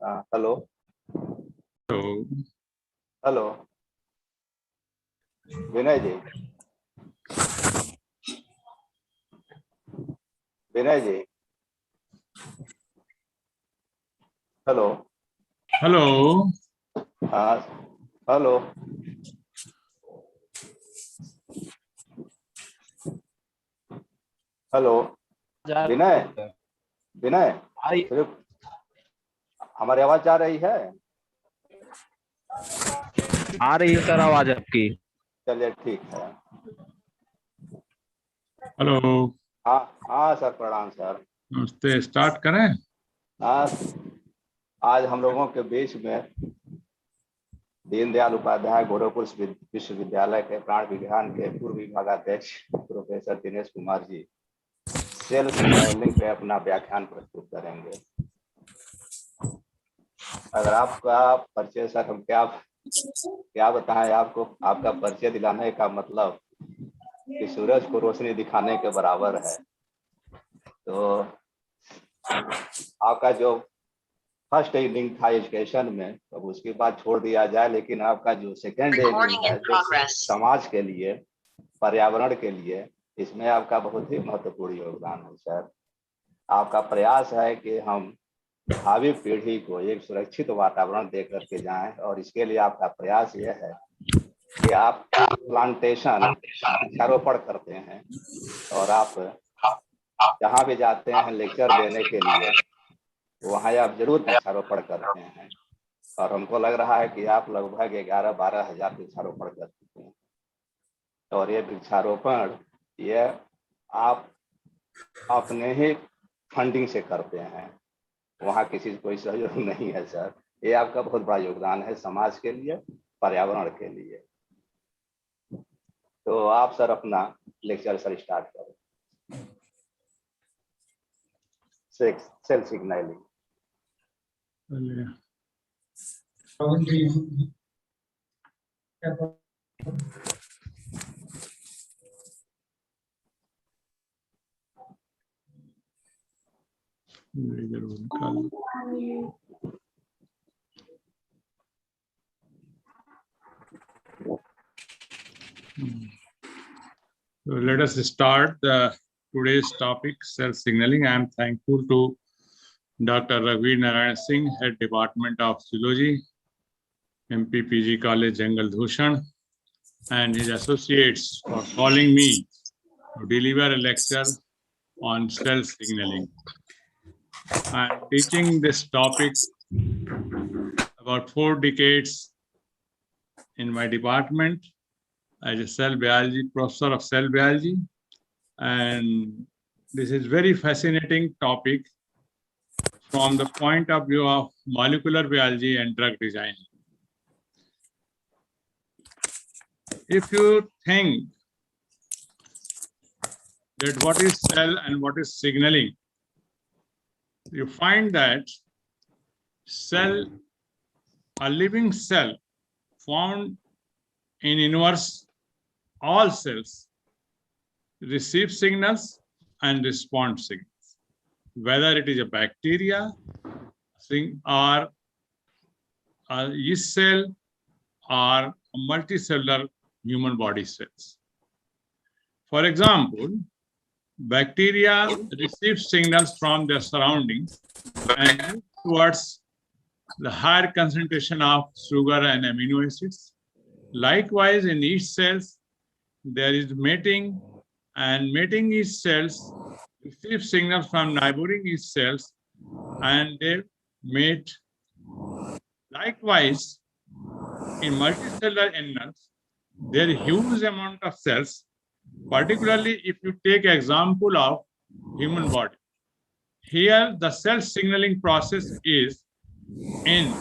Hello hello विनय जी, विनय जी, hello hello. हाँ hello hello विनय विनय, सिर्फ हमारी आवाज जा रही है? आ रही है सर आवाज आपकी। चलिए ठीक है। हेलो। हाँ हाँ सर, प्रणाम सर। नमस्ते, स्टार्ट करें? हाँ, आज हम लोगों के बीच में दीनदयाल उपाध्याय गोरखपुर विश्वविद्यालय के प्राण विज्ञान के पूर्व विभागाध्यक्ष professor Dinesh Kumar ji cell signalling पे अपना व्याख्यान प्रस्तुत करेंगे। अगर आपका परिचय सर, हम क्या बताएं आपको, आपका परिचय दिलाने का मतलब कि सूरज को रोशनी दिखाने के बराबर है। तो आपका जो फर्स्ट इनिंग था एजुकेशन में, तो उसके बाद छोड़ दिया जाए, लेकिन आपका जो सेकेंड इनिंग है जो समाज के लिए, पर्यावरण के लिए, इसमें आपका बहुत ही महत्वपूर्ण योगदान है सर। आपका प्रयास है कि हम भावी पीढ़ी को एक सुरक्षित वातावरण दे करके जाएं, और इसके लिए आपका प्रयास यह है कि आप प्लांटेशन, वृक्षारोपण करते हैं, और आप जहाँ भी जाते हैं लेक्चर देने के लिए, वहाँ आप जरूर वृक्षारोपण करते हैं। और हमको लग रहा है कि आप लगभग 11-12 हजार वृक्षारोपण कर चुके हैं। और ये वृक्षारोपण ये आप अपने ही फंडिंग से करते हैं, वहाँ किसी से कोई सहयोग नहीं है सर। ये आपका बहुत बड़ा योगदान है समाज के लिए, पर्यावरण के लिए। तो आप सर अपना लेक्चर सर स्टार्ट करें। Cell signalling. So let us start today's topic, cell signaling. I am thankful to Dr. Ravi Narayan Singh, Head Department of Zoology, MPPG College, Jangal Dhushan, and his associates for calling me to deliver a lecture on cell signaling. I am teaching this topic about 4 decades in my department as a cell biology professor of cell biology, and this is very fascinating topic from the point of view of molecular biology and drug design. If you think that what is cell and what is signaling, you find that cell, a living cell found in universe, all cells receive signals and respond signals, whether it is a bacteria or a yeast cell or a multicellular human body cells. For example, bacteria receive signals from their surroundings and move towards the higher concentration of sugar and amino acids. Likewise, in yeast cells, there is mating, and mating yeast cells receive signals from neighboring yeast cells and they mate. Likewise, in multicellular animals, there is huge amount of cells, particularly if you take example of human body. Here, the cell signaling process is in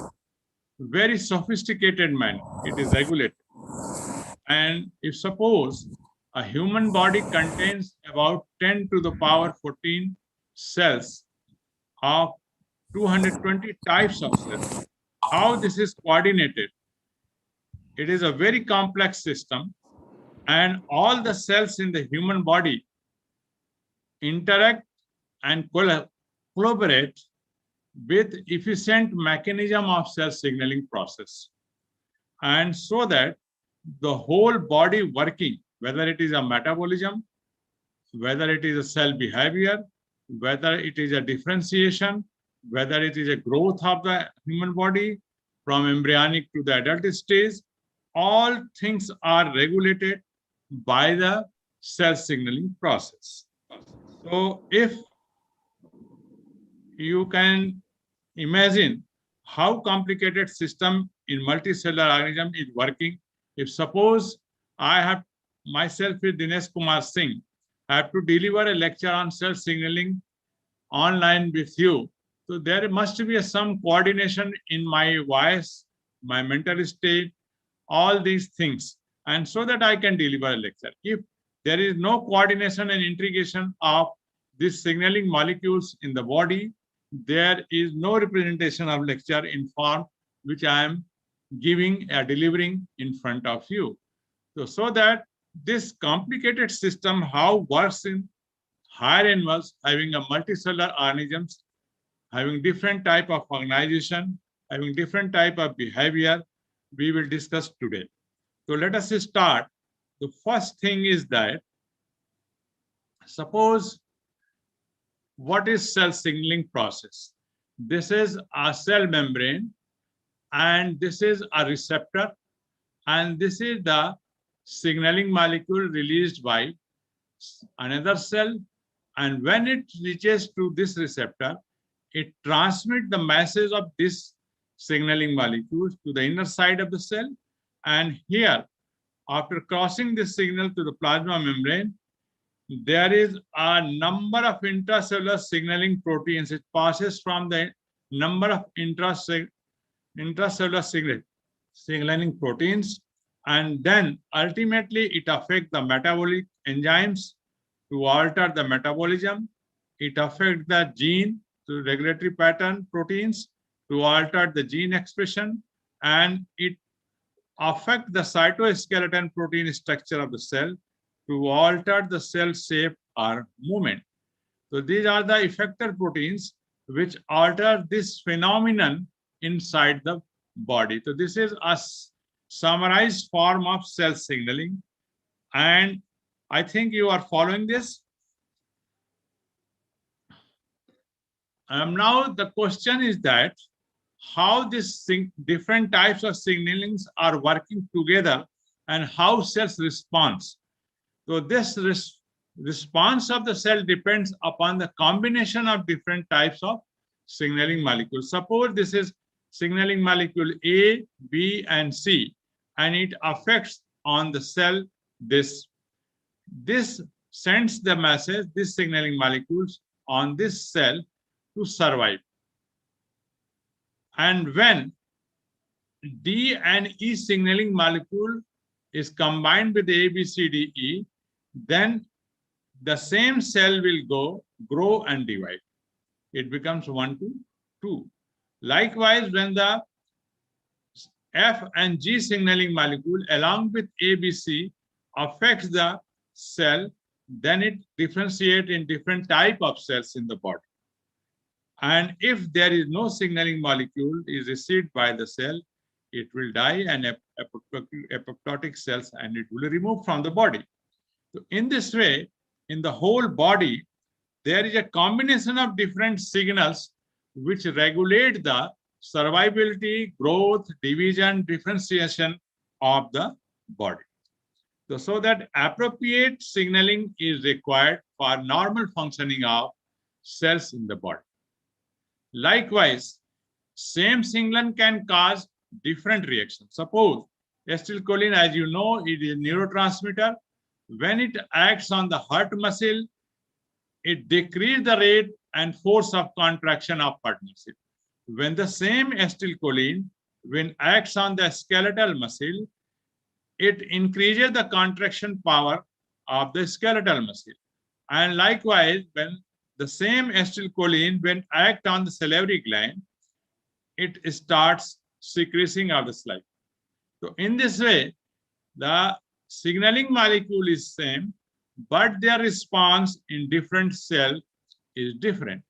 very sophisticated manner. It is regulated. And if suppose a human body contains about 10 to the power 14 cells of 220 types of cells, how this is coordinated? It is a very complex system, and all the cells in the human body interact and collaborate with efficient mechanism of cell signaling process. And so that the whole body working, whether it is a metabolism, whether it is a cell behavior, whether it is a differentiation, whether it is a growth of the human body from embryonic to the adult stage, all things are regulated by the cell signaling process. So if you can imagine how complicated system in multicellular organism is working, if suppose I have myself with Dinesh Kumar Singh, I have to deliver a lecture on cell signaling online with you. So there must be some coordination in my voice, my mental state, all these things, and so that I can deliver a lecture. If there is no coordination and integration of these signaling molecules in the body, there is no representation of lecture in form which I am giving or delivering in front of you. So that this complicated system, how works in higher animals, having a multicellular organisms, having different type of organization, having different type of behavior, we will discuss today. So let us start. The first thing is that, suppose, what is cell signaling process? This is a cell membrane, and this is a receptor, and this is the signaling molecule released by another cell, and when it reaches to this receptor, it transmits the message of this signaling molecule to the inner side of the cell, and here, after crossing this signal to the plasma membrane, there is a number of intracellular signaling proteins. It passes from the number of intracellular signaling proteins, and then ultimately it affects the metabolic enzymes to alter the metabolism. It affects the gene to regulatory pattern proteins to alter the gene expression, and it affects the cytoskeleton protein structure of the cell to alter the cell shape or movement. So these are the effector proteins which alter this phenomenon inside the body. So this is a summarized form of cell signaling, and I think you are following this. Now the question is that how these different types of signalings are working together and how cells respond. So this response of the cell depends upon the combination of different types of signaling molecules. Suppose this is signaling molecule A, B, and C, and it affects on the cell this. This sends the message, this signaling molecules on this cell to survive. And when D and E signaling molecule is combined with A, B, C, D, E, then the same cell will grow and divide. It becomes 1 to 2. Likewise, when the F and G signaling molecule along with A, B, C affects the cell, then it differentiates in different type of cells in the body. And if there is no signaling molecule is received by the cell, it will die and apoptotic cells, and it will be removed from the body. So in this way, in the whole body, there is a combination of different signals which regulate the survivability, growth, division, differentiation of the body. So that appropriate signaling is required for normal functioning of cells in the body. Likewise, same signal can cause different reactions. Suppose acetylcholine, as you know, it is a neurotransmitter. When it acts on the heart muscle, it decreases the rate and force of contraction of heart muscle. When the same acetylcholine, when acts on the skeletal muscle, it increases the contraction power of the skeletal muscle. And likewise, when the same acetylcholine, when act on the salivary gland, it starts secreting of the saliva. So in this way, the signaling molecule is same, but their response in different cell is different.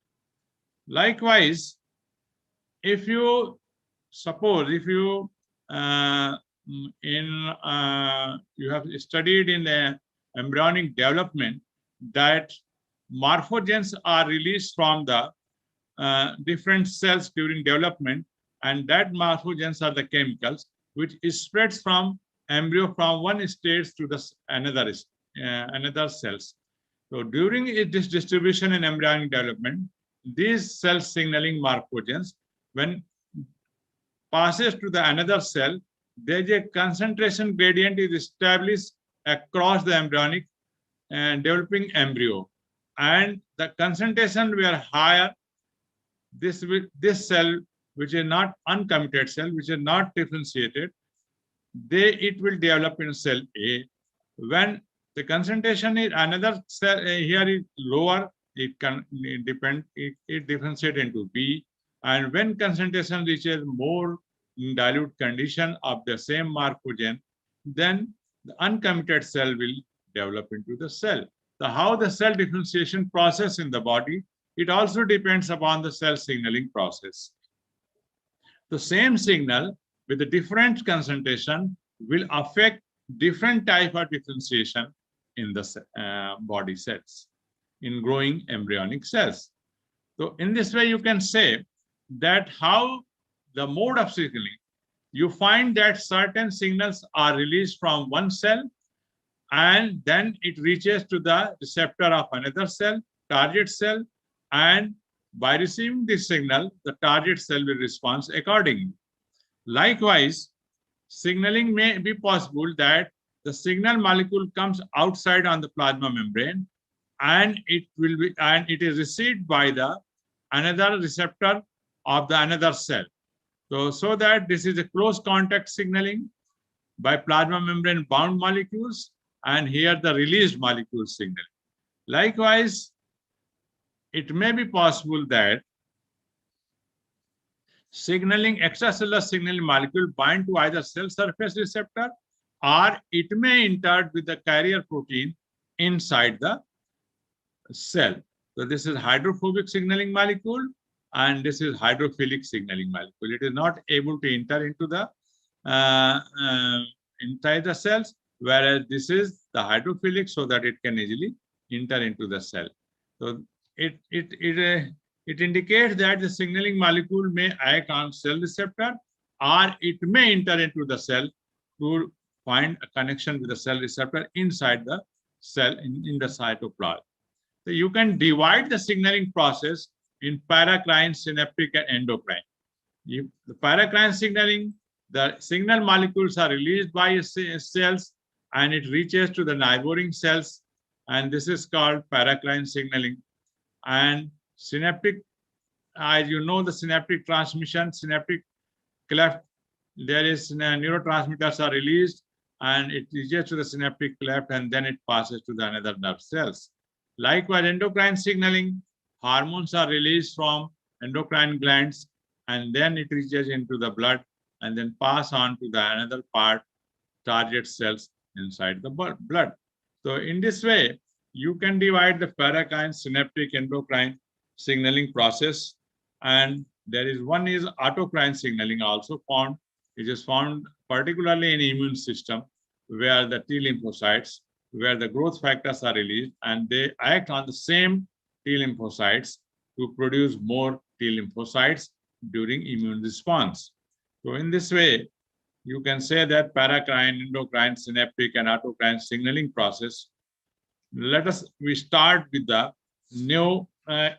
Likewise, if you suppose, if you you have studied in the embryonic development that morphogens are released from the different cells during development, and that morphogens are the chemicals which spreads from embryo from one stage to the another cells. So during this distribution in embryonic development, these cell signaling morphogens, when passes to the another cell, there is a concentration gradient is established across the embryonic and developing embryo, and the concentration were higher. This cell, which is not uncommitted cell, which is not differentiated, it will develop in cell A. When the concentration is another cell here is lower, it can depend, it differentiate into B. And when concentration reaches more dilute condition of the same morphogen, then the uncommitted cell will develop into the cell. So how the cell differentiation process in the body, it also depends upon the cell signaling process. The same signal with a different concentration will affect different type of differentiation in the body cells, in growing embryonic cells. So in this way, you can say that how the mode of signaling, you find that certain signals are released from one cell and then it reaches to the receptor of another cell, target cell, and by receiving this signal, the target cell will respond accordingly. Likewise, signaling may be possible that the signal molecule comes outside on the plasma membrane and it is received by the another receptor of the another cell. So that this is a close contact signaling by plasma membrane bound molecules, and here the released molecule signal. Likewise, it may be possible that extracellular signaling molecule bind to either cell surface receptor, or it may interact with the carrier protein inside the cell. So this is hydrophobic signaling molecule, and this is hydrophilic signaling molecule. It is not able to enter into the inside the cells, whereas this is the hydrophilic, so that it can easily enter into the cell. So it indicates that the signaling molecule may act on cell receptor, or it may enter into the cell to find a connection with the cell receptor inside the cell in the cytoplasm. So you can divide the signaling process in paracrine, synaptic, and endocrine. The paracrine signaling, the signal molecules are released by cells and it reaches to the neighboring cells, and this is called paracrine signaling. And synaptic, as you know, the synaptic transmission, synaptic cleft, there is neurotransmitters are released and it reaches to the synaptic cleft and then it passes to the another nerve cells. Likewise, endocrine signaling, hormones are released from endocrine glands and then it reaches into the blood and then pass on to the another part, target cells inside the blood. So in this way, you can divide the paracrine, synaptic, endocrine signaling process, and there is one is autocrine signaling also found. It is found particularly in immune system where the T lymphocytes, where the growth factors are released and they act on the same T lymphocytes to produce more T lymphocytes during immune response. So in this way, you can say that paracrine, endocrine, synaptic, and autocrine signaling process. We start with the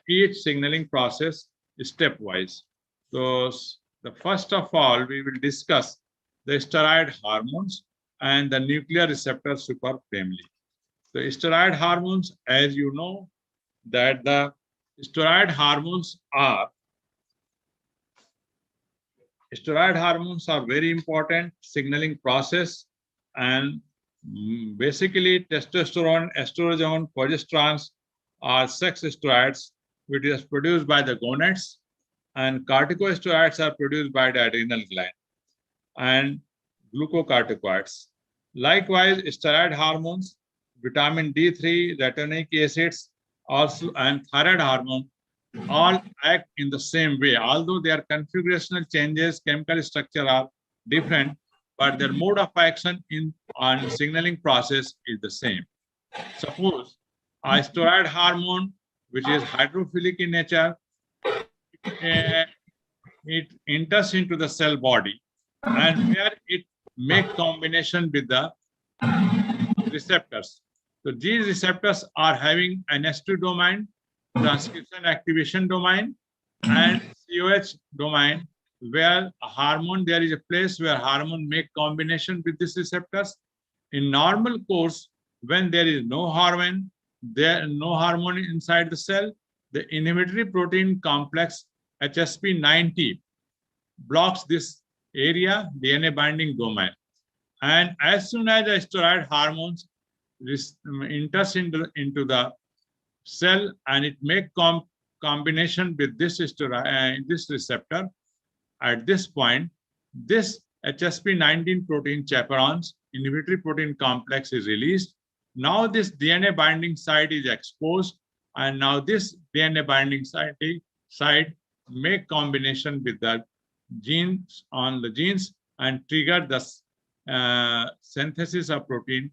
each signaling process stepwise. So the first of all, we will discuss the steroid hormones and the nuclear receptor superfamily. So steroid hormones, as you know, that the steroid hormones are very important signaling process, and basically testosterone, estrogen, progesterone are sex steroids which is produced by the gonads, and corticosteroids are produced by the adrenal gland and glucocorticoids. Likewise, steroid hormones, vitamin D3, retinoic acids, also and thyroid hormone all act in the same way, although their configurational changes, chemical structure are different, but their mode of action on signaling process is the same. Suppose a steroid hormone, which is hydrophilic in nature, it enters into the cell body, and where it make combination with the receptors. So these receptors are having an S2 domain, transcription activation domain, and COH domain, where a hormone, there is a place where hormone make combination with these receptors. In normal course, when there is no hormone inside the cell, the inhibitory protein complex HSP90 blocks this area, DNA binding domain. And as soon as the steroid hormones enters into the cell and it make combination with this receptor, at this point, this HSP19 protein chaperones inhibitory protein complex is released. Now this DNA binding site is exposed, and now this DNA binding site make combination with the genes and trigger the synthesis of protein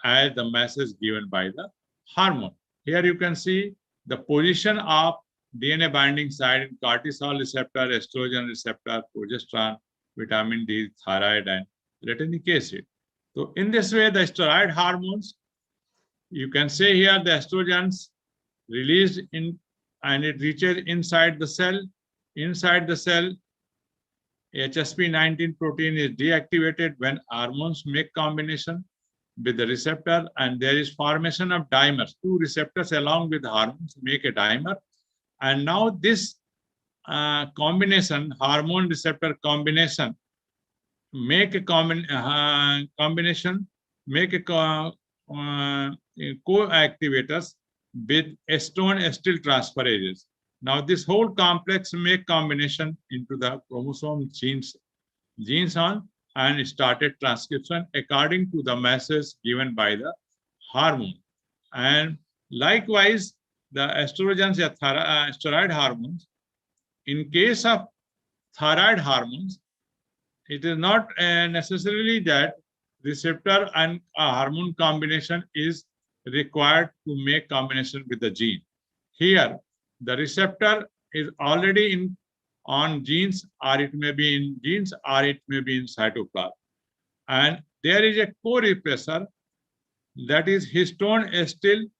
as the message given by the hormone. Here you can see the position of DNA binding site in cortisol receptor, estrogen receptor, progesterone, vitamin D, thyroid, and retinic acid. So in this way, the steroid hormones, you can say here the estrogens released in and it reaches inside the cell. Inside the cell, HSP19 protein is deactivated when hormones make combination with the receptor, and there is formation of dimers. Two receptors along with hormones make a dimer, and now this combination, hormone receptor combination, make a co-activators with acetone acetyl transferases. Now this whole complex make combination into the chromosome genes on and started transcription according to the message given by the hormone. And likewise, the estrogens or steroid hormones, in case of thyroid hormones, it is not necessarily that receptor and hormone combination is required to make combination with the gene. Here, the receptor is already on genes, or it may be in genes, or it may be in cytoplasm. And there is a co-repressor, that is histone acetyl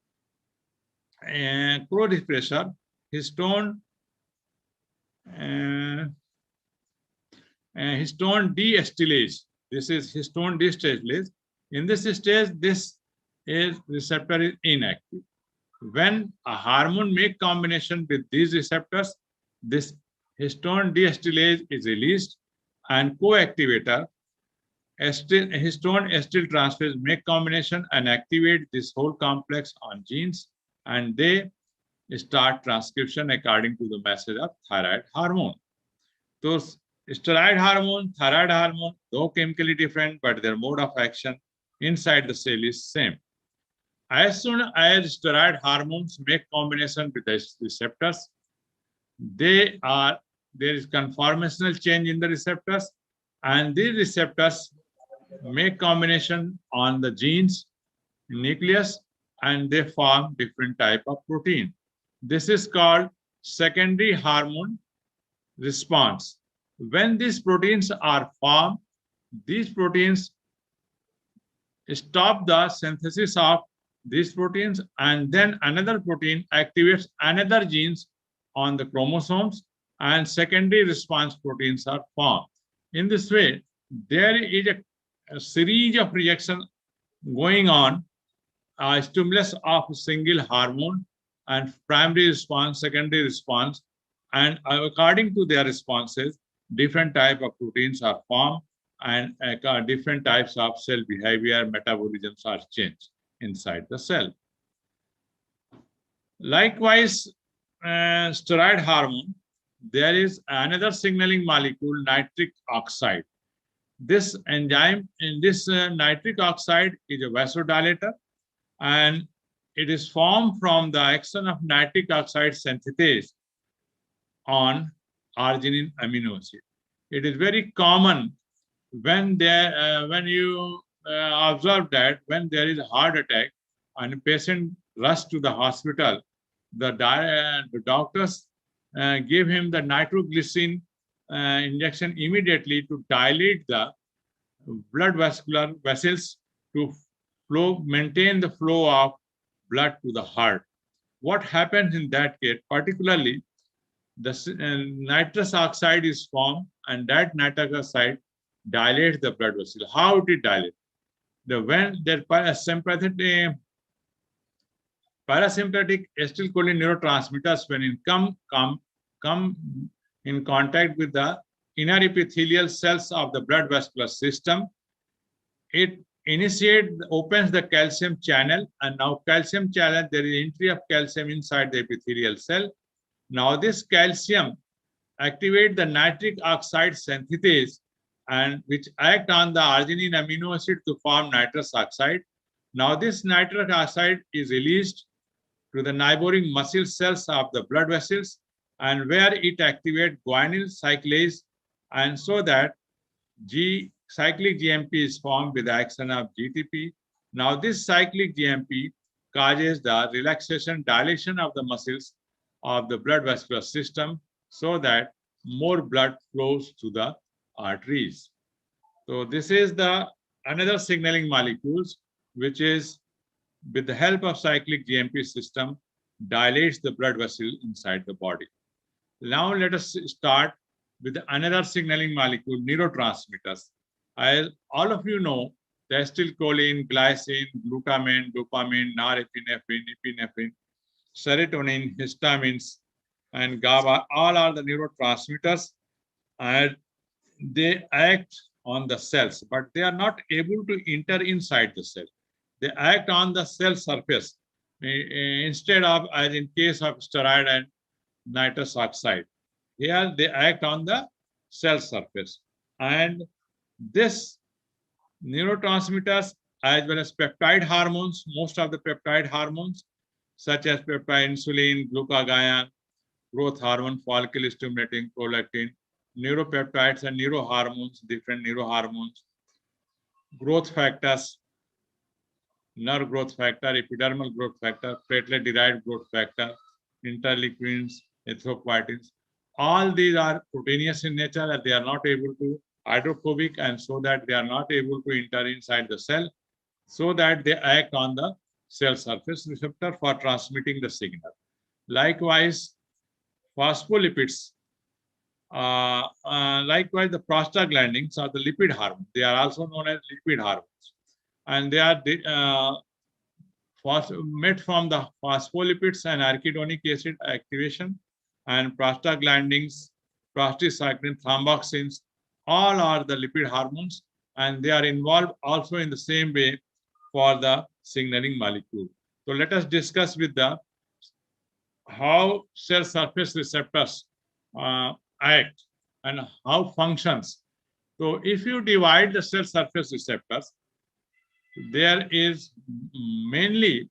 co-repressor, histone deacetylase. This is histone deacetylase. In this stage, this receptor is inactive. When a hormone make combination with these receptors, this histone deacetylase is released, and co-activator histone acetyl transferase make combination and activate this whole complex on genes, and they start transcription according to the message of thyroid hormone. So steroid hormone, thyroid hormone, though chemically different, but their mode of action inside the cell is same. As soon as steroid hormones make combination with the receptors, there is conformational change in the receptors, and these receptors make combination on the genes nucleus, and they form different type of protein. This is called secondary hormone response. When these proteins are formed, these proteins stop the synthesis of these proteins, and then another protein activates another genes on the chromosomes, and secondary response proteins are formed. In this way, there is a series of reactions going on, stimulus of a single hormone, and primary response, secondary response, and according to their responses, different type of proteins are formed, and different types of cell behavior, metabolisms are changed inside the cell. Likewise, steroid hormone, there is another signaling molecule, nitric oxide. This enzyme in this nitric oxide is a vasodilator, and it is formed from the action of nitric oxide synthetase on arginine amino acid. It is very common when you observe that when there is a heart attack and a patient rush to the hospital, the doctors give him the nitroglycerin injection immediately to dilate the blood vessels to maintain the flow of blood to the heart. What happens in that case, particularly the nitrous oxide is formed, and that nitrous oxide dilates the blood vessel. How it dilates? When the parasympathetic acetylcholine neurotransmitters, when it come in contact with the inner epithelial cells of the blood vascular system, it opens the calcium channel, and now calcium channel, there is entry of calcium inside the epithelial cell. Now this calcium activate the nitric oxide synthase, and which act on the arginine amino acid to form nitrous oxide. Now this nitrous oxide is released to the neighboring muscle cells of the blood vessels, and where it activates guanine cyclase, and so that cyclic GMP is formed with the action of GTP. Now this cyclic GMP causes the relaxation, dilation of the muscles of the blood vascular system, so that more blood flows to the arteries. So this is the another signaling molecules, which is with the help of cyclic GMP system dilates the blood vessel inside the body. Now let us start with another signaling molecule, neurotransmitters. As all of you know, the acetylcholine, glycine, glutamine, dopamine, norepinephrine, epinephrine, serotonin, histamines, and GABA, all are the neurotransmitters, and they act on the cells, but they are not able to enter inside the cell. They act on the cell surface instead of, as in case of steroid and nitrous oxide. Here they act on the cell surface, and this neurotransmitters as well as peptide hormones, most of the peptide hormones such as peptide, insulin, glucagon, growth hormone, follicle stimulating, prolactin, neuropeptides and neurohormones, different neurohormones, growth factors, nerve growth factor, epidermal growth factor, platelet-derived growth factor, interleukins, erythropoietins. All these are proteinous in nature, and they are not able to hydrophobic, and so that they are not able to enter inside the cell, so that they act on the cell surface receptor for transmitting the signal. Likewise, phospholipids, likewise the prostaglandins are the lipid hormones. They are also known as lipid hormones, and they are made from the phospholipids and arachidonic acid activation, and prostaglandins, prostacyclin, thromboxanes, all are the lipid hormones, and they are involved also in the same way for the signaling molecule. So let us discuss with the how cell surface receptors act and how functions. So if you divide the cell surface receptors, there is mainly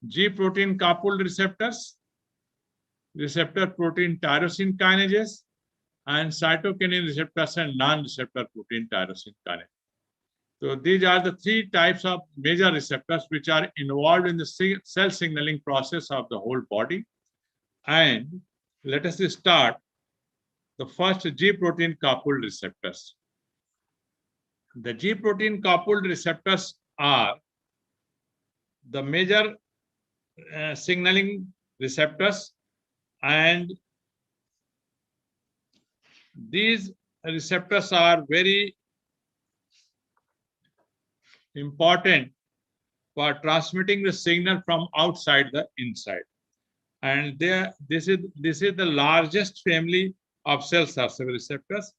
G protein coupled receptors, receptor protein tyrosine kinases, and cytokinin receptors and non-receptor protein tyrosine kinase. So these are the three types of major receptors which are involved in the cell signaling process of the whole body. And let us start the first G protein coupled receptors. The G protein coupled receptors are the major signaling receptors, and these receptors are very important for transmitting the signal from outside the inside. And this is the largest family of cell surface receptors,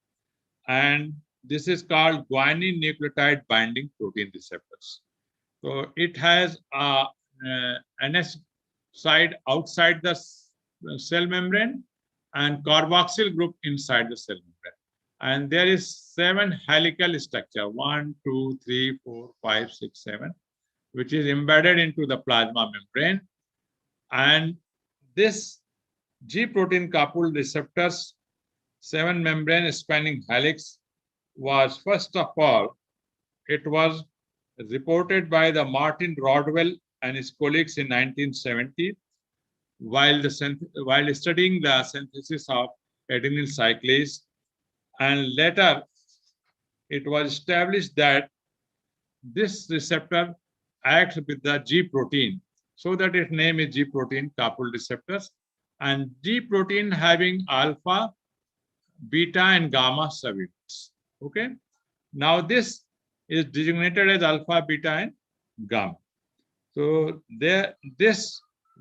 and this is called guanine nucleotide binding protein receptors. So it has a NS side outside the cell membrane and carboxyl group inside the cell membrane. And there is 7 helical structure, 1, 2, 3, 4, 5, 6, 7, which is embedded into the plasma membrane. And this G protein coupled receptors 7 membrane spanning helix was first of all, it was reported by the Martin Rodwell and his colleagues in 1970 while studying the synthesis of adenyl cyclase, and later it was established that this receptor acts with the G protein, so that its name is G protein coupled receptors, and G protein having alpha, beta, and gamma subunits. Okay. Now this is designated as alpha, beta, and gamma. So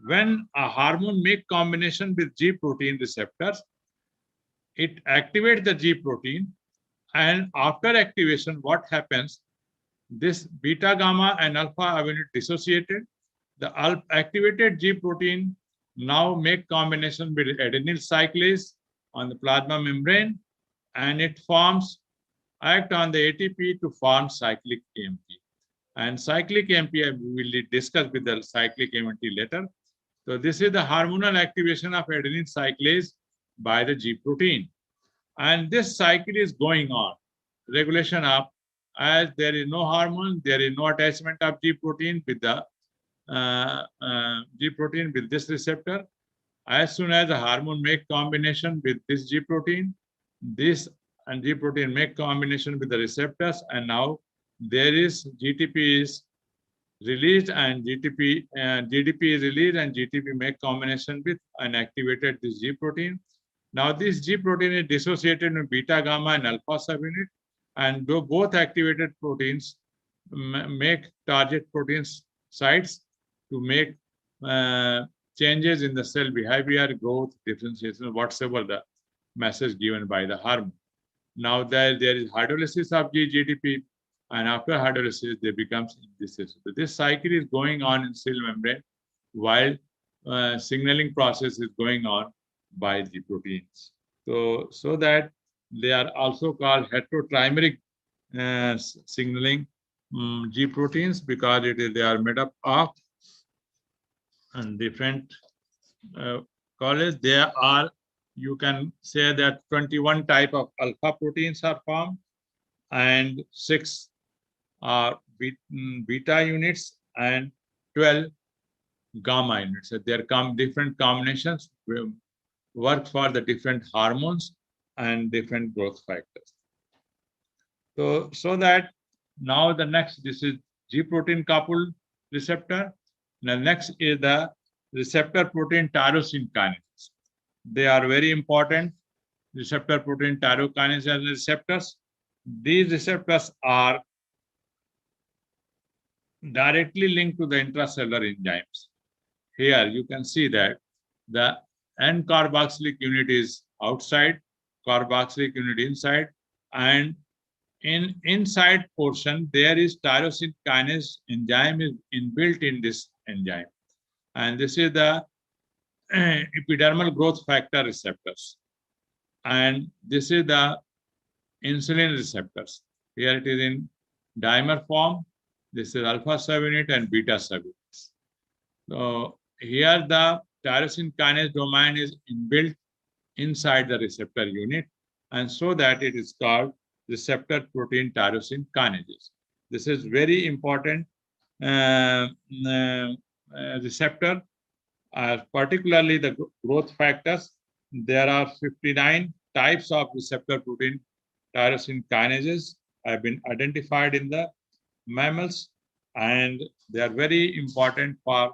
when a hormone make combination with G protein receptors, it activates the G protein, and after activation, what happens? This beta, gamma, and alpha are unit dissociated. The activated G protein now make combination with adenyl cyclase on the plasma membrane, and it act on the ATP to form cyclic Gmp. And cyclic Gmp we will discuss with the cyclic Gmp later. So this is the hormonal activation of adenyl cyclase by the G protein. And this cycle is going on. Regulation of, as there is no hormone, there is no attachment of G protein with the this receptor. As soon as the hormone make combination with this G protein, this and G protein make combination with the receptors, and now there is GTP is released and GDP is released, and GTP make combination with and activated this G protein. Now this G protein is dissociated in beta, gamma, and alpha subunit, and both activated proteins make target proteins sites to make changes in the cell behavior, growth, differentiation, whatsoever the message given by the hormone. Now there is hydrolysis of GDP, and after hydrolysis, they become synthesis. So this cycle is going on in cell membrane while signaling process is going on by the proteins. So that they are also called heterotrimeric signaling G proteins, because they are made up of different colors. There are, you can say that 21 type of alpha proteins are formed, and 6 are beta units, and 12 gamma units. So there come different combinations work for the different hormones and different growth factors. So that now the next, this is G protein coupled receptor. The next is the receptor protein tyrosine kinase. They are very important. Receptor protein tyrokinase and receptors. These receptors are directly linked to the intracellular enzymes. Here you can see that the N-carboxylic unit is outside, carboxylic unit inside, and in inside portion there is tyrosine kinase enzyme is inbuilt in this enzyme, and this is the epidermal growth factor receptors, and this is the insulin receptors. Here it is in dimer form. This is alpha subunit and beta subunits. So here the tyrosine kinase domain is inbuilt inside the receptor unit, and so that it is called receptor protein tyrosine kinases. This is very important receptor, particularly the growth factors. There are 59 types of receptor protein tyrosine kinases have been identified in the mammals, and they are very important for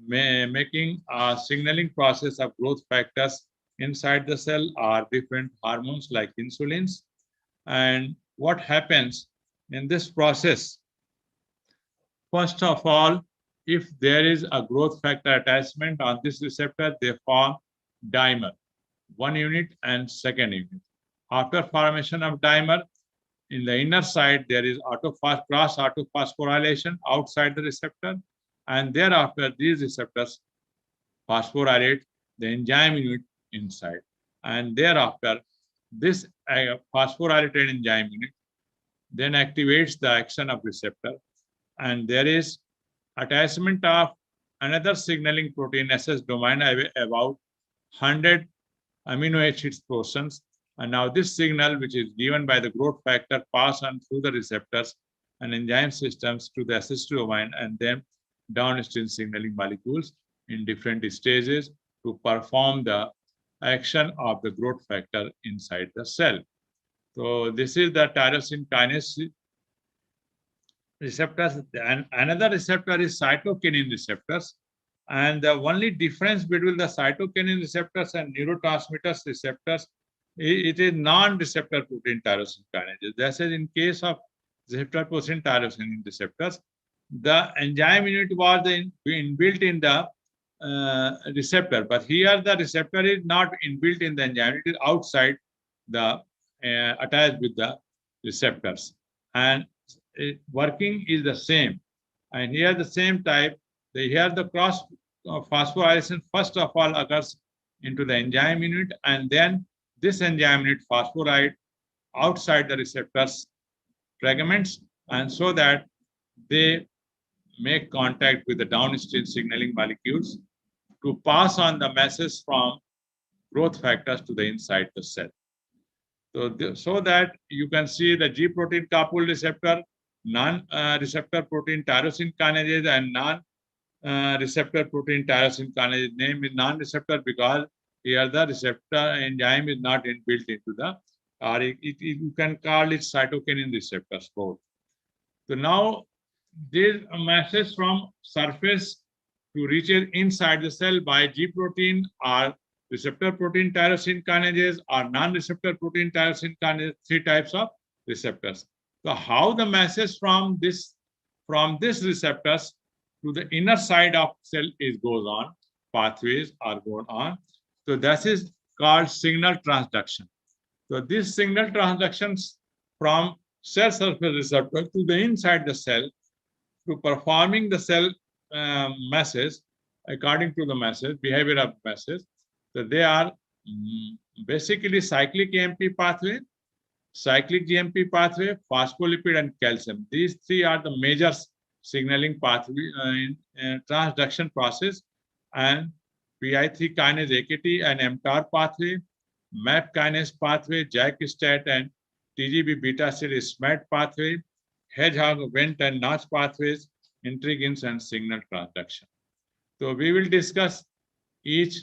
making a signaling process of growth factors inside the cell or different hormones like insulins. And what happens in this process? First of all, if there is a growth factor attachment on this receptor, they form dimer, one unit and second unit. After formation of dimer, in the inner side, there is cross autophosphorylation outside the receptor, and thereafter these receptors phosphorylate the enzyme unit inside, and thereafter this phosphorylated enzyme unit then activates the action of receptor, and there is attachment of another signaling protein SS domain about 100 amino acids portions. And now this signal, which is given by the growth factor, pass on through the receptors and enzyme systems to the assistive domain and then downstream signaling molecules in different stages to perform the action of the growth factor inside the cell. So this is the tyrosine kinase receptors. And another receptor is cytokinin receptors. And the only difference between the cytokinin receptors and neurotransmitters receptors, it is non-receptor protein tyrosine kinases. That's in case of receptor protein tyrosine receptors, the enzyme unit was inbuilt in the receptor, but here the receptor is not inbuilt in the enzyme, it is outside the attached with the receptors, and working is the same. And here the same type, here the cross phosphorylation first of all occurs into the enzyme unit, and then this enzyme unit phosphoride outside the receptors fragments, and so that they make contact with the downstream signaling molecules to pass on the message from growth factors to the inside the cell. So that you can see the G protein coupled receptor, non-receptor protein tyrosine kinases, and non-receptor protein tyrosine kinase. Name is non-receptor because here the receptor enzyme is not inbuilt into the, or you can call it cytokinin receptors both. So now this message from surface to reach inside the cell by G protein or receptor protein tyrosine kinases or non-receptor protein tyrosine kinases, three types of receptors. So how the message from this receptors to the inner side of cell goes on, pathways are going on. So that is called signal transduction. So this signal transductions from cell surface receptor to the inside the cell to performing the cell message according to the message, behavior of message. So they are basically cyclic Gmp pathway, cyclic Gmp pathway, phospholipid and calcium. These three are the major signaling pathway in transduction process, and PI3 kinase AKT and mTOR pathway, MAP kinase pathway, JAK-STAT and TGB beta-cell SMAT pathway, hedgehog, vent and notch pathways, integrins and signal transduction. So we will discuss each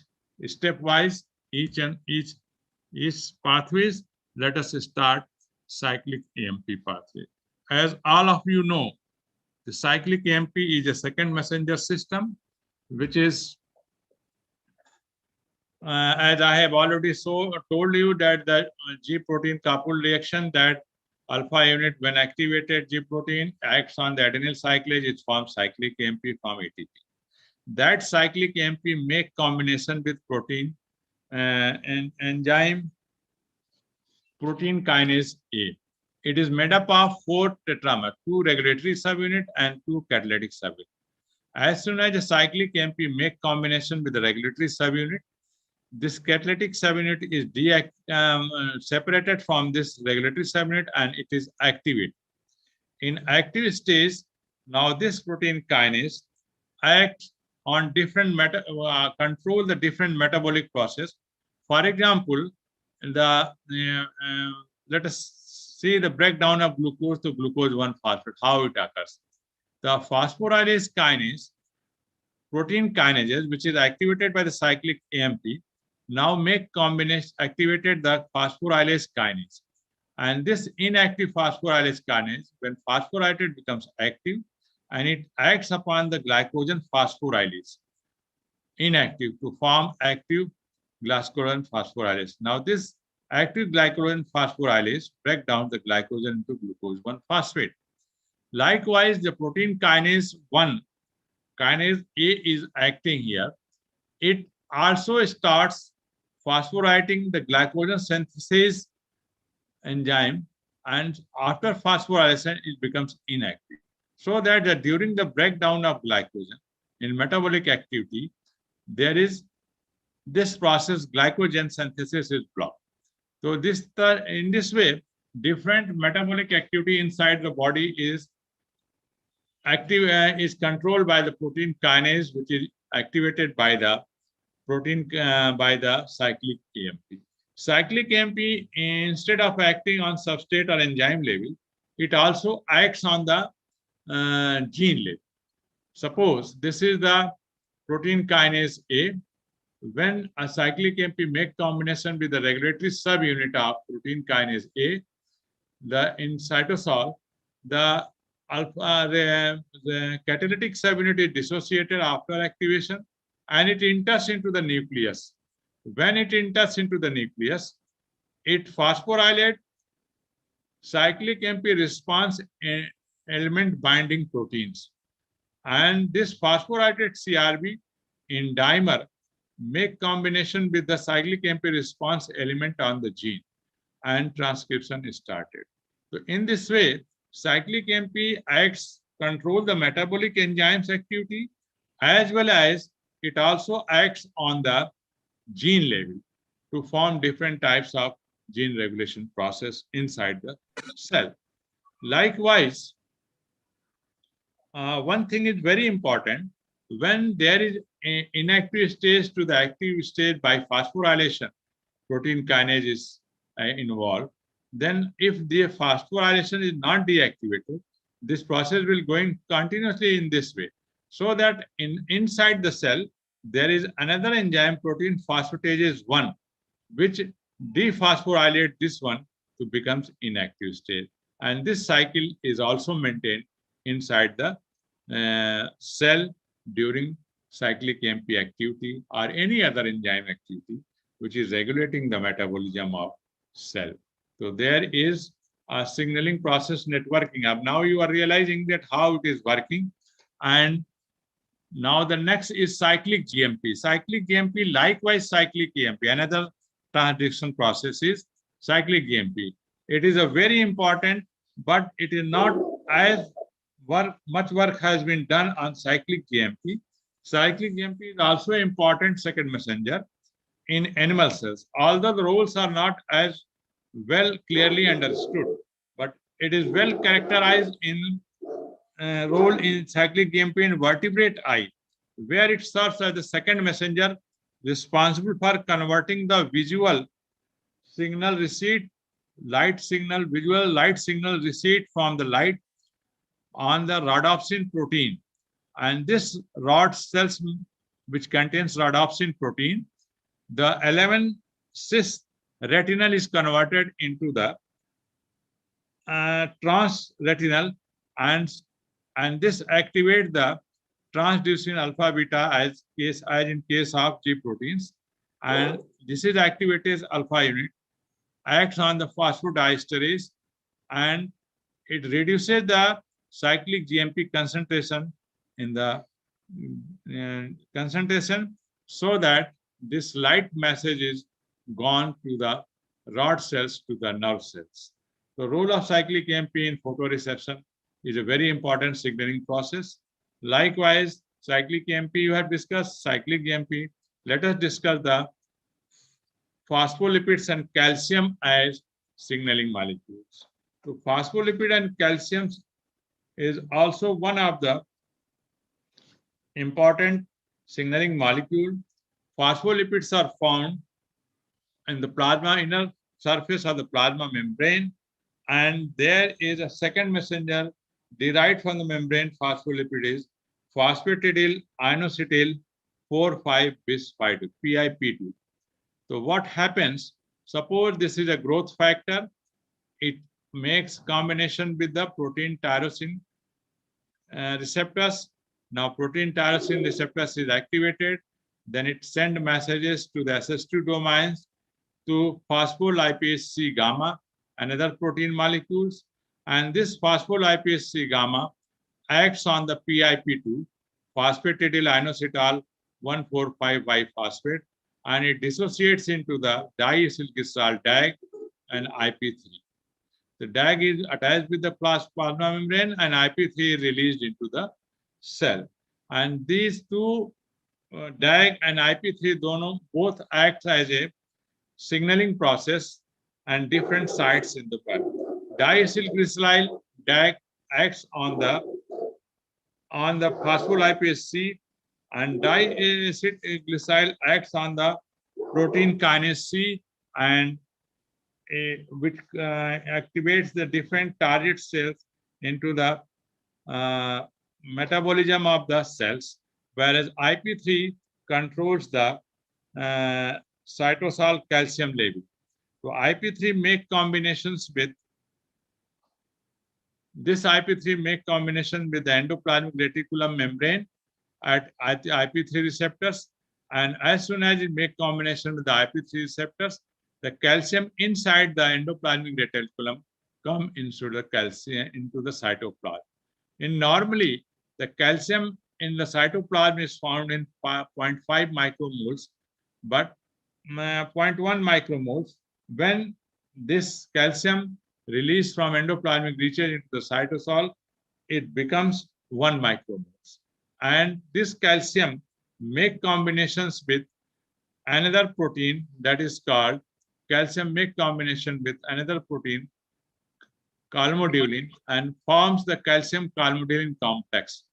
stepwise, each pathways. Let us start cyclic AMP pathway. As all of you know, the cyclic AMP is a second messenger system, which is, as I have already told you, that the G protein coupled reaction, that alpha unit when activated G protein acts on the adenyl cyclase, it forms cyclic AMP from ATP. That cyclic AMP make combination with protein and enzyme protein kinase A. It is made up of 4 tetramer, 2 regulatory subunit and 2 catalytic subunit. As soon as the cyclic AMP make combination with the regulatory subunit, this catalytic subunit is separated from this regulatory subunit and it is activated. In active stage, now this protein kinase acts on different control the different metabolic process. For example, let us see the breakdown of glucose to glucose 1-phosphate, how it occurs. The phosphorylase kinase, protein kinases, which is activated by the cyclic AMP, now make combination activated the phosphorylase kinase. And this inactive phosphorylase kinase, when phosphorylated, becomes active and it acts upon the glycogen phosphorylase, inactive, to form active glycogen phosphorylase. Now this active glycogen phosphorylase break down the glycogen into glucose 1-phosphate. Likewise, the protein kinase 1, kinase A is acting here. It also starts phosphorylating the glycogen synthesis enzyme, and after phosphorylation, it becomes inactive. So that during the breakdown of glycogen in metabolic activity, there is this process, glycogen synthesis is blocked. So in this way, different metabolic activity inside the body is active, is controlled by the protein kinase, which is activated by the protein by the cyclic GMP. Cyclic GMP, instead of acting on substrate or enzyme level, it also acts on the gene level. Suppose this is the protein kinase A. When a cyclic GMP make combination with the regulatory subunit of protein kinase A, in cytosol, the catalytic subunit is dissociated after activation, and it enters into the nucleus. When it enters into the nucleus, it phosphorylates cyclic GMP response element binding proteins. And this phosphorylated CRB in dimer make combination with the cyclic GMP response element on the gene, and transcription is started. So in this way, cyclic GMP control the metabolic enzymes activity, as well as it also acts on the gene level to form different types of gene regulation process inside the cell. Likewise, one thing is very important: when there is an inactive stage to the active stage by phosphorylation, protein kinase is involved. Then if the phosphorylation is not deactivated, this process will going continuously in this way, so that inside the cell there is another enzyme, protein phosphatase 1, which dephosphorylate this one to becomes inactive state. And this cycle is also maintained inside the cell during cyclic GMP activity or any other enzyme activity which is regulating the metabolism of cell. So there is a signaling process networking. Now you are realizing that how it is working. And now the next is cyclic GMP. Cyclic GMP, likewise cyclic GMP, another transduction process is cyclic GMP. It is a very important, but it is not as much work has been done on cyclic GMP. Cyclic GMP is also an important second messenger in animal cells. Although the roles are not as well clearly understood, but it is well characterized in role in cyclic GMP in vertebrate eye, where it serves as the second messenger responsible for converting the visual signal receipt, visual light signal receipt from the light on the rhodopsin protein. And this rod cells, which contains rhodopsin protein, the 11 cis retinal is converted into the transretinal, and this activates the transducin alpha beta as in case of G proteins. And this is activated alpha unit, acts on the phosphodiesterase, and it reduces the cyclic GMP concentration in the concentration, so that this light message is gone to the rod cells to the nerve cells. The role of cyclic GMP in photoreception is a very important signaling process. Likewise, cyclic GMP you have discussed, cyclic GMP. Let us discuss the phospholipids and calcium as signaling molecules. So phospholipid and calcium is also one of the important signaling molecule. Phospholipids are found in the plasma inner surface of the plasma membrane, and there is a second messenger derived from the membrane phospholipid is phosphatidyl inositol 4,5-bis-5, PIP2. So what happens? Suppose this is a growth factor. It makes combination with the protein tyrosine receptors. Now protein tyrosine receptors is activated. Then it sends messages to the SS2 domains to phospholipase C gamma, another protein molecules. And this phospholipase C gamma acts on the PIP2, phosphatidyl inositol 1,4,5-biphosphate, and it dissociates into the diacylglycerol DAG and IP3. The DAG is attached with the plasma membrane, and IP3 is released into the cell. And these two, DAG and IP3, both act as a signaling process and different sites in the body. Diacylglycerol DAG acts on the phospholipase C, and diacetylglycol acts on the protein kinase C, and which activates the different target cells into the metabolism of the cells, whereas IP3 controls the cytosol calcium level. So IP3 make combinations with this IP3 make combination with the endoplasmic reticulum membrane at IP3 receptors, and as soon as it make combination with the IP3 receptors, the calcium inside the endoplasmic reticulum come into the calcium into the cytoplasm. In normally, the calcium in the cytoplasm is found in 0.5 micromoles, but 0.1 micromoles. When this calcium released from endoplasmic reaches into the cytosol, it becomes 1 micromoles. And this calcium make combinations with another protein that is called calcium make combination with another protein, calmodulin, and forms the calcium calmodulin complex.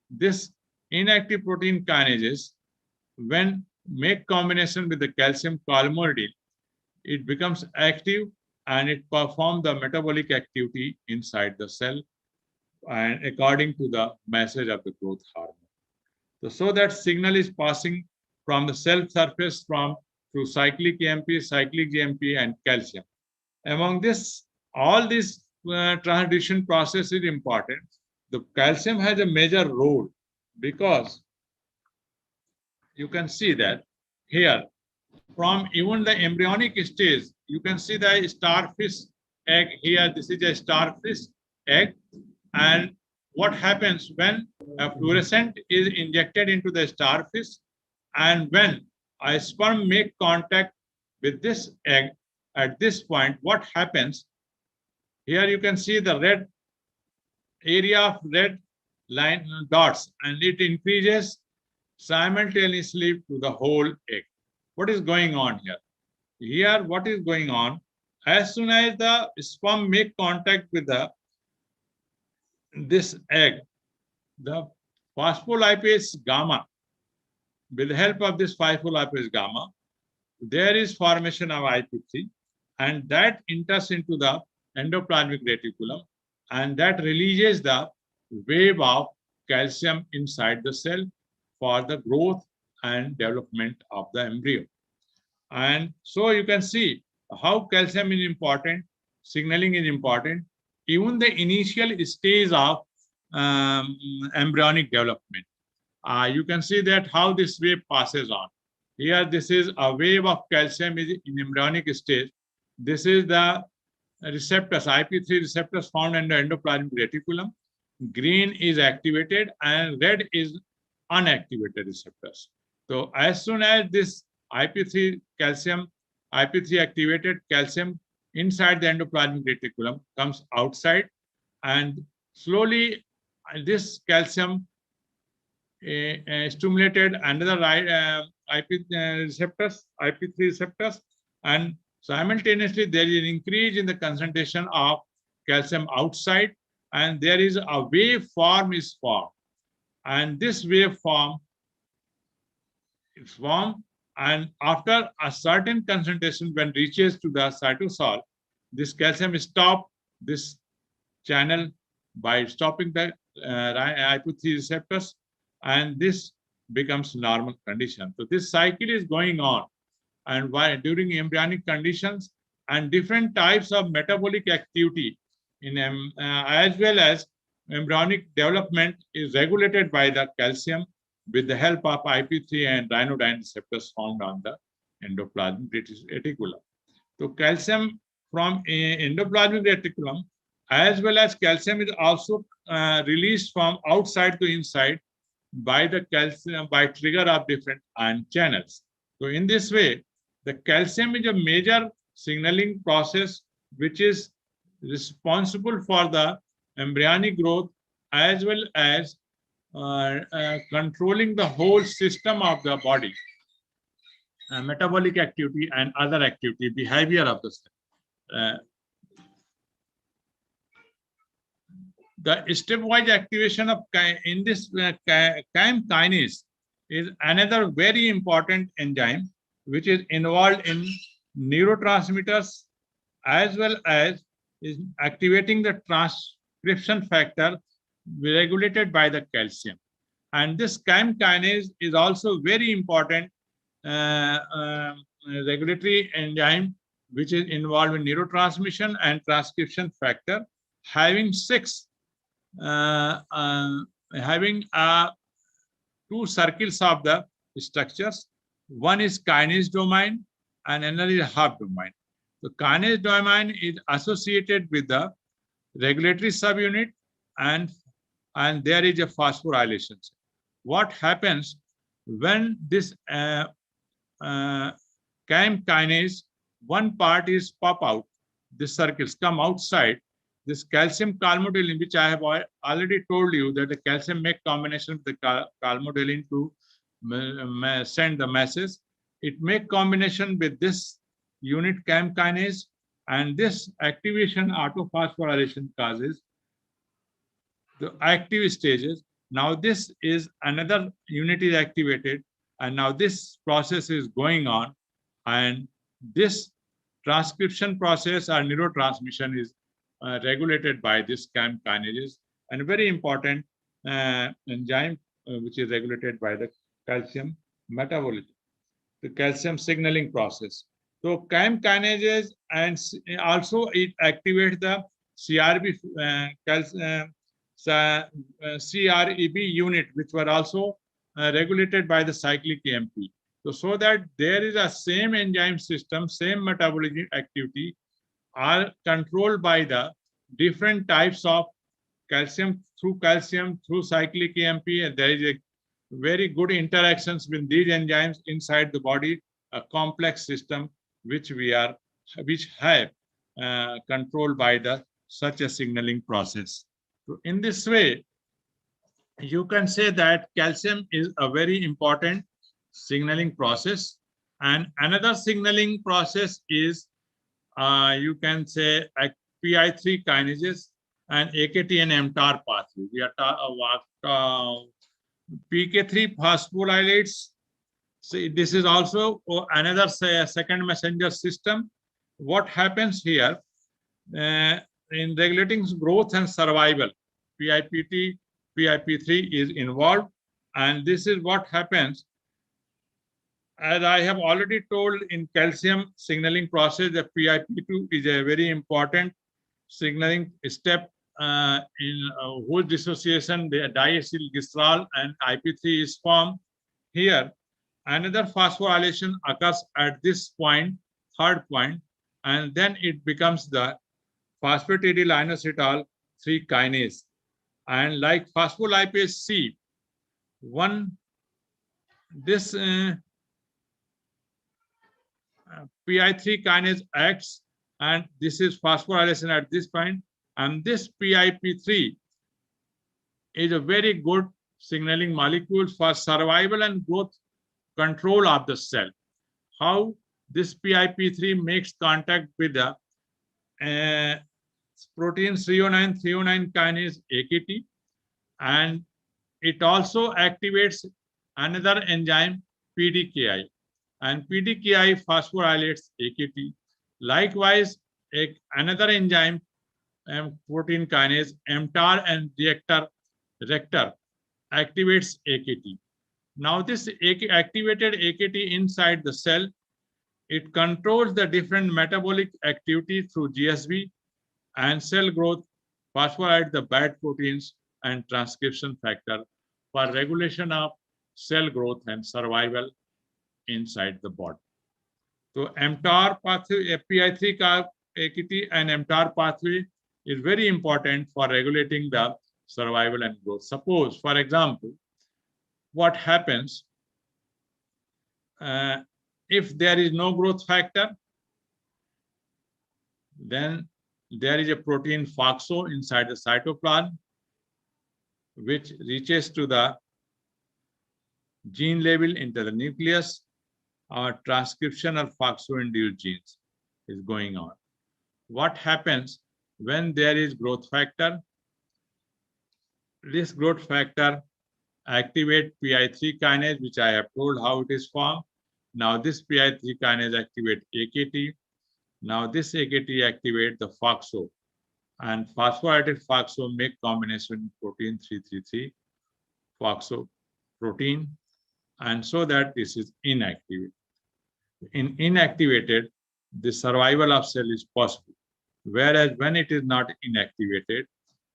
This inactive protein kinases, when make combination with the calcium calmodulin, it becomes active and it performs the metabolic activity inside the cell and according to the message of the growth hormone. So that signal is passing from the cell surface through cyclic Gmp, and calcium. Among this, all these transduction process is important. The calcium has a major role because you can see that here from even the embryonic stage, you can see the starfish egg here. This is a starfish egg, and what happens when a fluorescent is injected into the starfish, and when a sperm make contact with this egg at this point, what happens? Here you can see the red area of red line dots, and it increases simultaneously to the whole egg. What is going on here? Here, what is going on? As soon as the sperm make contact with this egg, the phospholipase gamma, with the help of this phospholipase gamma, there is formation of IP3, and that enters into the endoplasmic reticulum, and that releases the wave of calcium inside the cell for the growth and development of the embryo. And so you can see how calcium is important, signaling is important, even the initial stage of embryonic development. You can see that how this wave passes on. Here, this is a wave of calcium in embryonic stage. This is the receptors, IP3 receptors found in the endoplasmic reticulum. Green is activated and red is unactivated receptors. So as soon as this IP3 activated calcium inside the endoplasmic reticulum comes outside, and slowly this calcium stimulated another IP3 receptors, and simultaneously there is an increase in the concentration of calcium outside, and there is a waveform is formed, and this waveform is formed, and after a certain concentration, when reaches to the cytosol, this calcium stops this channel by stopping the IP3 receptors, and this becomes normal condition. So this cycle is going on, and during embryonic conditions, and different types of metabolic activity in as well as embryonic development is regulated by the calcium with the help of IP3 and ryanodine receptors found on the endoplasmic reticulum. So calcium from endoplasmic reticulum as well as calcium is also released from outside to inside by the calcium by trigger of different ion channels. So in this way, the calcium is a major signaling process which is responsible for the embryonic growth as well as controlling the whole system of the body, metabolic activity and other activity, behavior of the cell. The stepwise activation of in this CAM kinase is another very important enzyme which is involved in neurotransmitters as well as is activating the transcription factor regulated by the calcium. And this CAM kinase is also very important regulatory enzyme which is involved in neurotransmission and transcription factor, having having two circles of the structures. One is kinase domain and another is half domain. The kinase domain is associated with the regulatory subunit and there is a phosphorylation. What happens when this CAM kinase, one part is pop out, the circles come outside, this calcium calmodulin, which I have already told you that the calcium make combination with the calmodulin to send the message. It make combination with this unit CAM kinase, and this activation autophosphorylation causes the active stages. Now this is another unit is activated, and now this process is going on, and this transcription process or neurotransmission is regulated by this CAM kinase, and very important enzyme which is regulated by the calcium metabolism, the calcium signaling process. So CAM kinases, and also it activates the CRB CREB unit, which were also regulated by the Cyclic Gmp. So that there is a same enzyme system, same metabolism activity are controlled by the different types of calcium, through Cyclic Gmp, and there is a very good interactions with these enzymes inside the body, a complex system which have controlled by the such a signaling process. So in this way, you can say that calcium is a very important signaling process. And another signaling process is, you can say, PI3 kinases and AKT and mTOR pathway. We are PK3 phospholipids. So this is also another second messenger system. What happens here in regulating growth and survival? PIP3 is involved, and this is what happens. As I have already told, in calcium signaling process, the PIP2 is a very important signaling step in whose dissociation, the diacylglycerol and IP3 is formed. Here, another phosphorylation occurs at this point, third point, and then it becomes the phosphatidylinositol 3 kinase. And like phospholipase C, this PI3 kinase acts, and this is phosphorylation at this point, and this PIP3 is a very good signaling molecule for survival and growth control of the cell. How this PIP3 makes contact with the protein 309 kinase AKT, and it also activates another enzyme PDKI, and PDKI phosphorylates AKT. Likewise, another enzyme protein kinase mTOR and rector activates AKT. Now this activated AKT inside the cell, it controls the different metabolic activity through GSB and cell growth, phosphorylate the bad proteins and transcription factor for regulation of cell growth and survival inside the body. So mTOR pathway, PI3 AKT and mTOR pathway is very important for regulating the survival and growth. Suppose, for example, what happens if there is no growth factor, then there is a protein FOXO inside the cytoplasm, which reaches to the gene level into the nucleus, or transcription of FOXO-induced genes is going on. What happens when there is growth factor? This growth factor activate PI3 kinase, which I have told how it is formed. Now this PI3 kinase activate AKT. Now this AKT activate the FOXO, and phosphorylated FOXO make combination protein 333 FOXO protein, and so that this is inactivated. In inactivated, the survival of cell is possible. Whereas when it is not inactivated,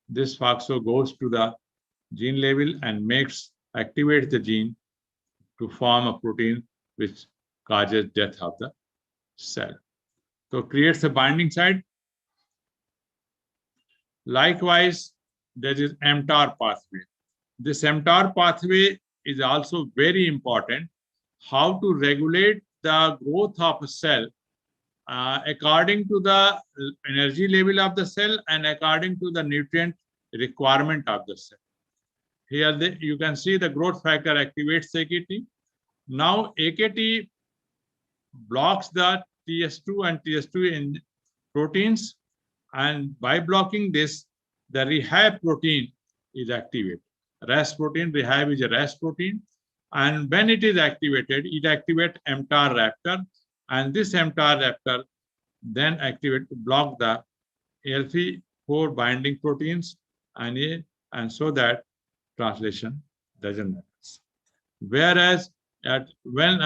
this FOXO goes to the gene level and activates the gene to form a protein which causes death of the cell. So creates a binding site. Likewise, there is mTOR pathway. This mTOR pathway is also very important. How to regulate the growth of a cell according to the energy level of the cell and according to the nutrient requirement of the cell. Here you can see the growth factor activates AKT. Now AKT blocks the TS2 and TS2 in proteins, and by blocking this, the rehab protein is activated. RAS protein, rehab is a RAS protein, and when it is activated, it activates mTOR receptor, and this mTOR receptor then activate to block the ALP4 binding proteins, and so that translation doesn't happen. Whereas when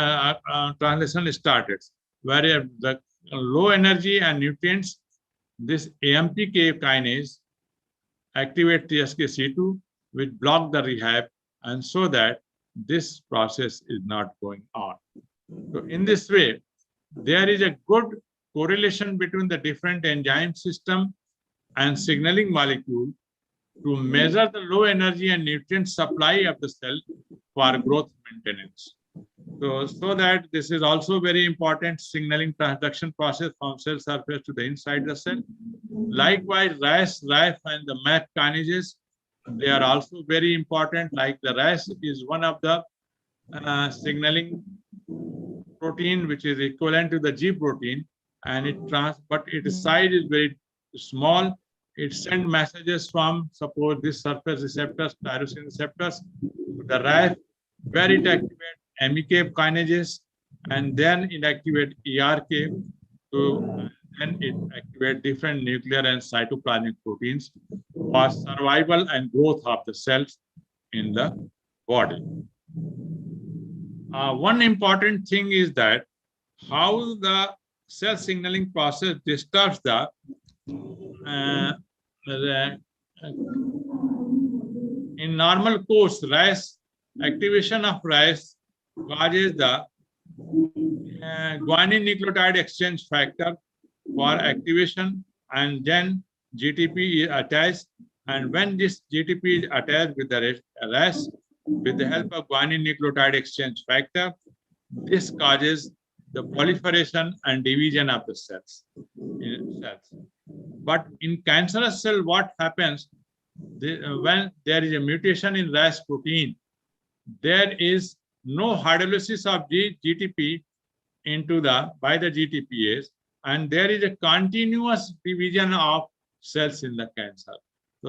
translation started, where the low energy and nutrients, this AMPK kinase activate TSKC2, which block the rehab, and so that this process is not going on. So in this way, there is a good correlation between the different enzyme system and signaling molecule to measure the low energy and nutrient supply of the cell for growth maintenance. So that this is also very important signaling transduction process from cell surface to the inside the cell. Likewise, RAS, RAF, and the MAP kinases, they are also very important. Like the RAS is one of the signaling protein which is equivalent to the G protein, and but its size is very small. It sends messages from, suppose, this surface receptors, tyrosine receptors, to the RAF, where it activates MEK kinases, and then it activates ERK, so then it activates different nuclear and cytoplasmic proteins for survival and growth of the cells in the body. One important thing is that how the cell signaling process disturbs the in normal course, RAS, activation of RAS causes the guanine nucleotide exchange factor for activation, and then GTP is attached, and when this GTP is attached with the RAS with the help of guanine nucleotide exchange factor, this causes the proliferation and division of the cells. But in cancerous cell, what happens when there is a mutation in RAS protein, there is no hydrolysis of GTP by the GTPase, and there is a continuous division of cells in the cancer.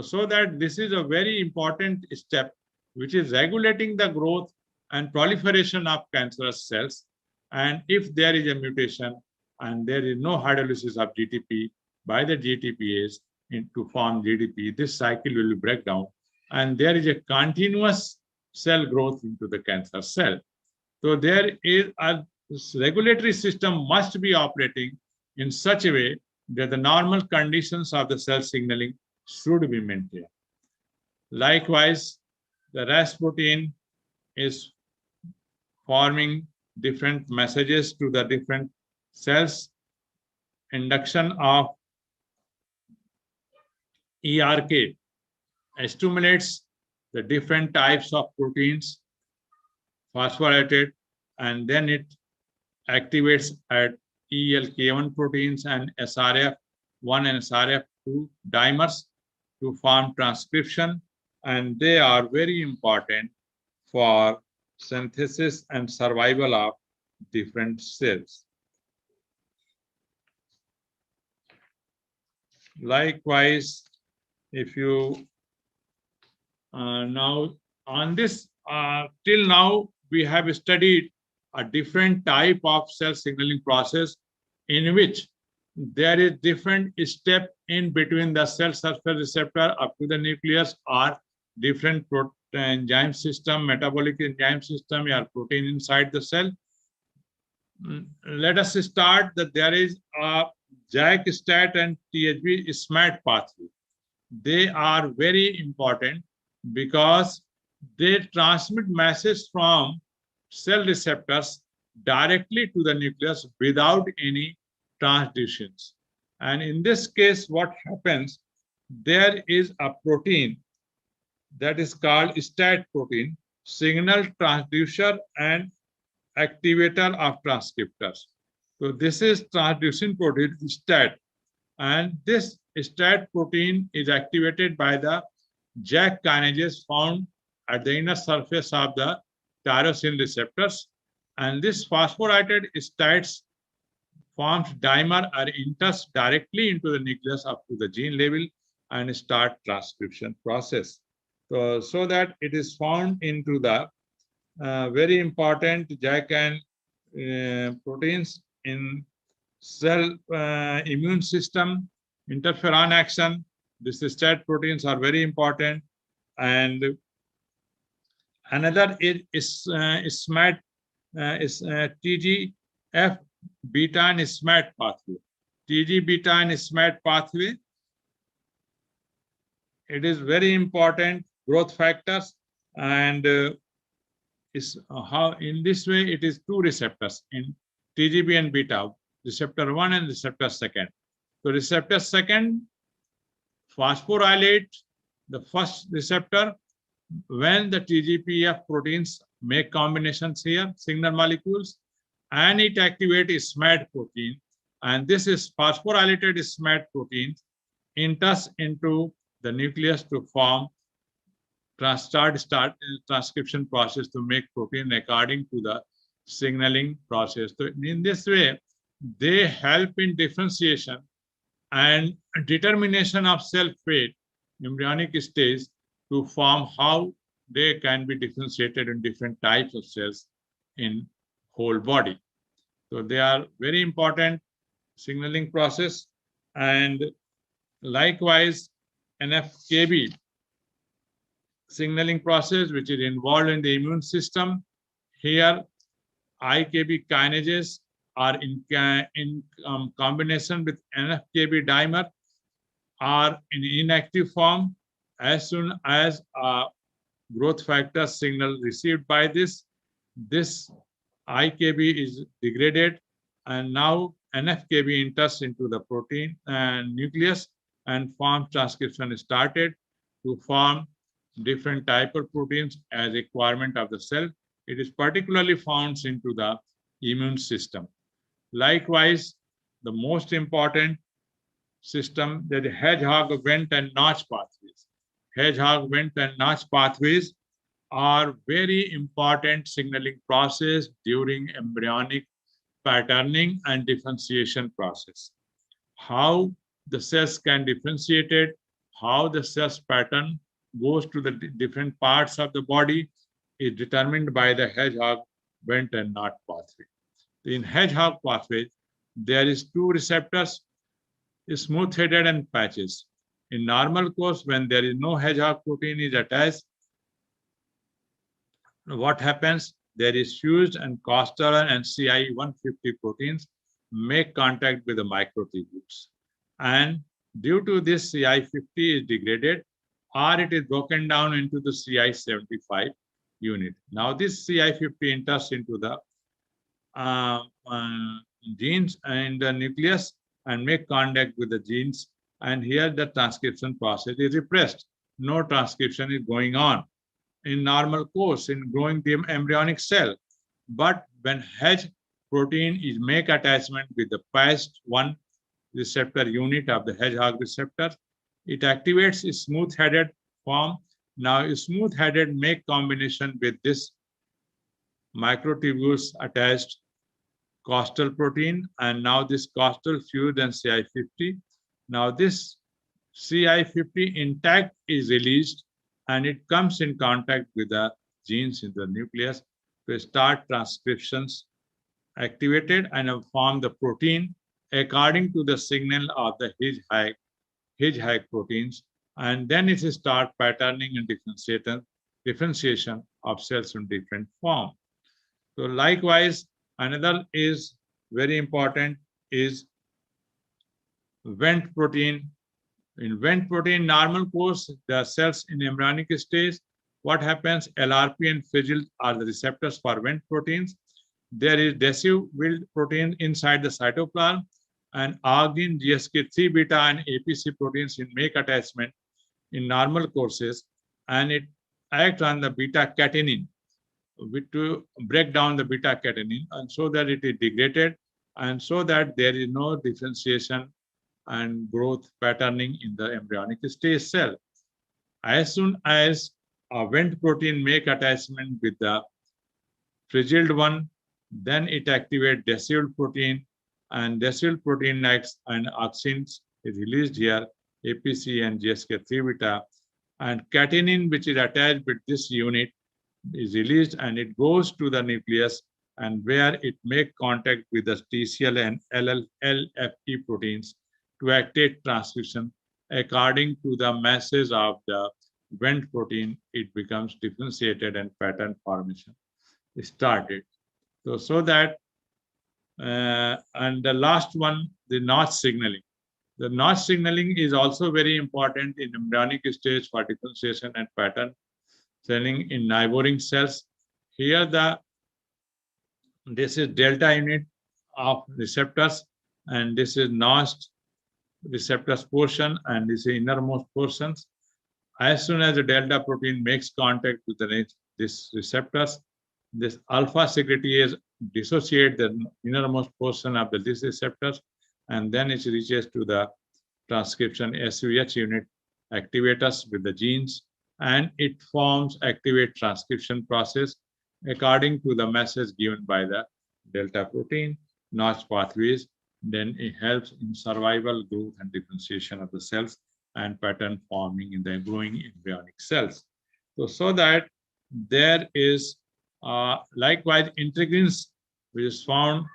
So that this is a very important step which is regulating the growth and proliferation of cancerous cells. And if there is a mutation and there is no hydrolysis of GTP by the GTPase to form GDP, this cycle will break down, and there is a continuous cell growth into the cancer cell. So there is a regulatory system must be operating in such a way that the normal conditions of the cell signaling should be maintained. Likewise, the RAS protein is forming different messages to the different cells. Induction of ERK stimulates the different types of proteins phosphorylated, and then it activates at ELK1 proteins and SRF1 and SRF2 dimers to form transcription, and they are very important for synthesis and survival of different cells. Likewise, if you now on this till now we have studied a different type of cell signaling process in which there is different step in between the cell surface receptor up to the nucleus, or different enzyme system, metabolic enzyme system, or protein inside the cell. Let us start that there is a JAK STAT and THB SMAT pathway. They are very important because they transmit messages from cell receptors directly to the nucleus without any transductions. And in this case, what happens, there is a protein that is called STAT protein, signal transducer and activator of transcriptors. So this is transducing protein STAT, and this STAT protein is activated by the JAK kinase found at the inner surface of the tyrosine receptors, and this phosphorylated STATs forms dimer or enters directly into the nucleus up to the gene level and start transcription process. So that it is found into the very important JAK and proteins in cell immune system, interferon action. These STAT proteins are very important. And another is SMAT, TGF beta and SMAT pathway. TG beta and SMAT pathway, it is very important growth factors, and is how in this way it is two receptors in TGB and beta, receptor 1 and receptor 2. So receptor 2 phosphorylate the first receptor when the TGPF proteins make combinations here, signal molecules, and it activates SMAT protein, and this is phosphorylated SMAT protein enters into the nucleus to form start transcription process to make protein according to the signaling process. So in this way, they help in differentiation and determination of cell fate, embryonic stage, to form how they can be differentiated in different types of cells in whole body. So they are very important signaling process. And likewise, NF-kB signaling process, which is involved in the immune system. Here, IKB kinases are in combination with NF-kB dimer are in inactive form. As soon as a growth factor signal received by this IKB is degraded, and now NF-kB enters into the protein and nucleus and form transcription started to form different type of proteins as requirement of the cell. It is particularly found into the immune system. Likewise, the most important system, that the hedgehog vent and notch pathways. Hedgehog vent and notch pathways are very important signaling process during embryonic patterning and differentiation process. How the cells can differentiate it, how the cells pattern goes to the different parts of the body is determined by the hedgehog vent and notch pathway. In hedgehog pathway, there is two receptors, smooth-headed and patches. In normal course, when there is no hedgehog protein is attached, what happens? There is fused and costal and CI150 proteins make contact with the microtubules. And due to this, CI50 is degraded, or it is broken down into the CI75 unit. Now this CI50 enters into the genes and the nucleus and make contact with the genes, and here the transcription process is repressed. No transcription is going on in normal course in growing the embryonic cell. But when hedge protein is make attachment with the PAST1 receptor unit of the hedgehog receptor, it activates a smooth-headed form. Now smooth-headed make combination with this microtubules attached costal protein, and now this costal fused and CI50. Now this CI50 intact is released and it comes in contact with the genes in the nucleus to start transcriptions activated and form the protein according to the signal of the Hitchhike proteins, and then it start patterning and differentiation of cells in different form. So likewise, another is very important is Wnt protein. In Wnt protein, normal course, the cells in embryonic stage, what happens? LRP and Figil are the receptors for Wnt proteins. There is decisive protein inside the cytoplasm, and arginine, GSK3 beta, and APC proteins in make attachment in normal courses, and it acts on the beta catenin to break down the beta catenin, and so that it is degraded, and so that there is no differentiation and growth patterning in the embryonic stage cell. As soon as a Wnt protein make attachment with the fragile one, then it activates decisive protein, and decisive protein acts and auxins is released here, APC and GSK3 beta, and catenin, which is attached with this unit, is released and it goes to the nucleus, and where it make contact with the TCL and LFE proteins to activate transcription. According to the message of the Wnt protein, it becomes differentiated and pattern formation started. So that, and the last one, the notch signaling. The notch signaling is also very important in embryonic stage for differentiation and pattern signaling in neighboring cells. Here this is delta unit of receptors, and this is notched receptors portion, and this is innermost portions. As soon as the delta protein makes contact with this receptors, this alpha secretase dissociate the innermost portion of this receptors, and then it reaches to the transcription SUH unit, activators with the genes, and it forms activate transcription process according to the message given by the delta protein, notch pathways. Then it helps in survival, growth, and differentiation of the cells and pattern forming in the growing embryonic cells. So that there is likewise integrins, which is found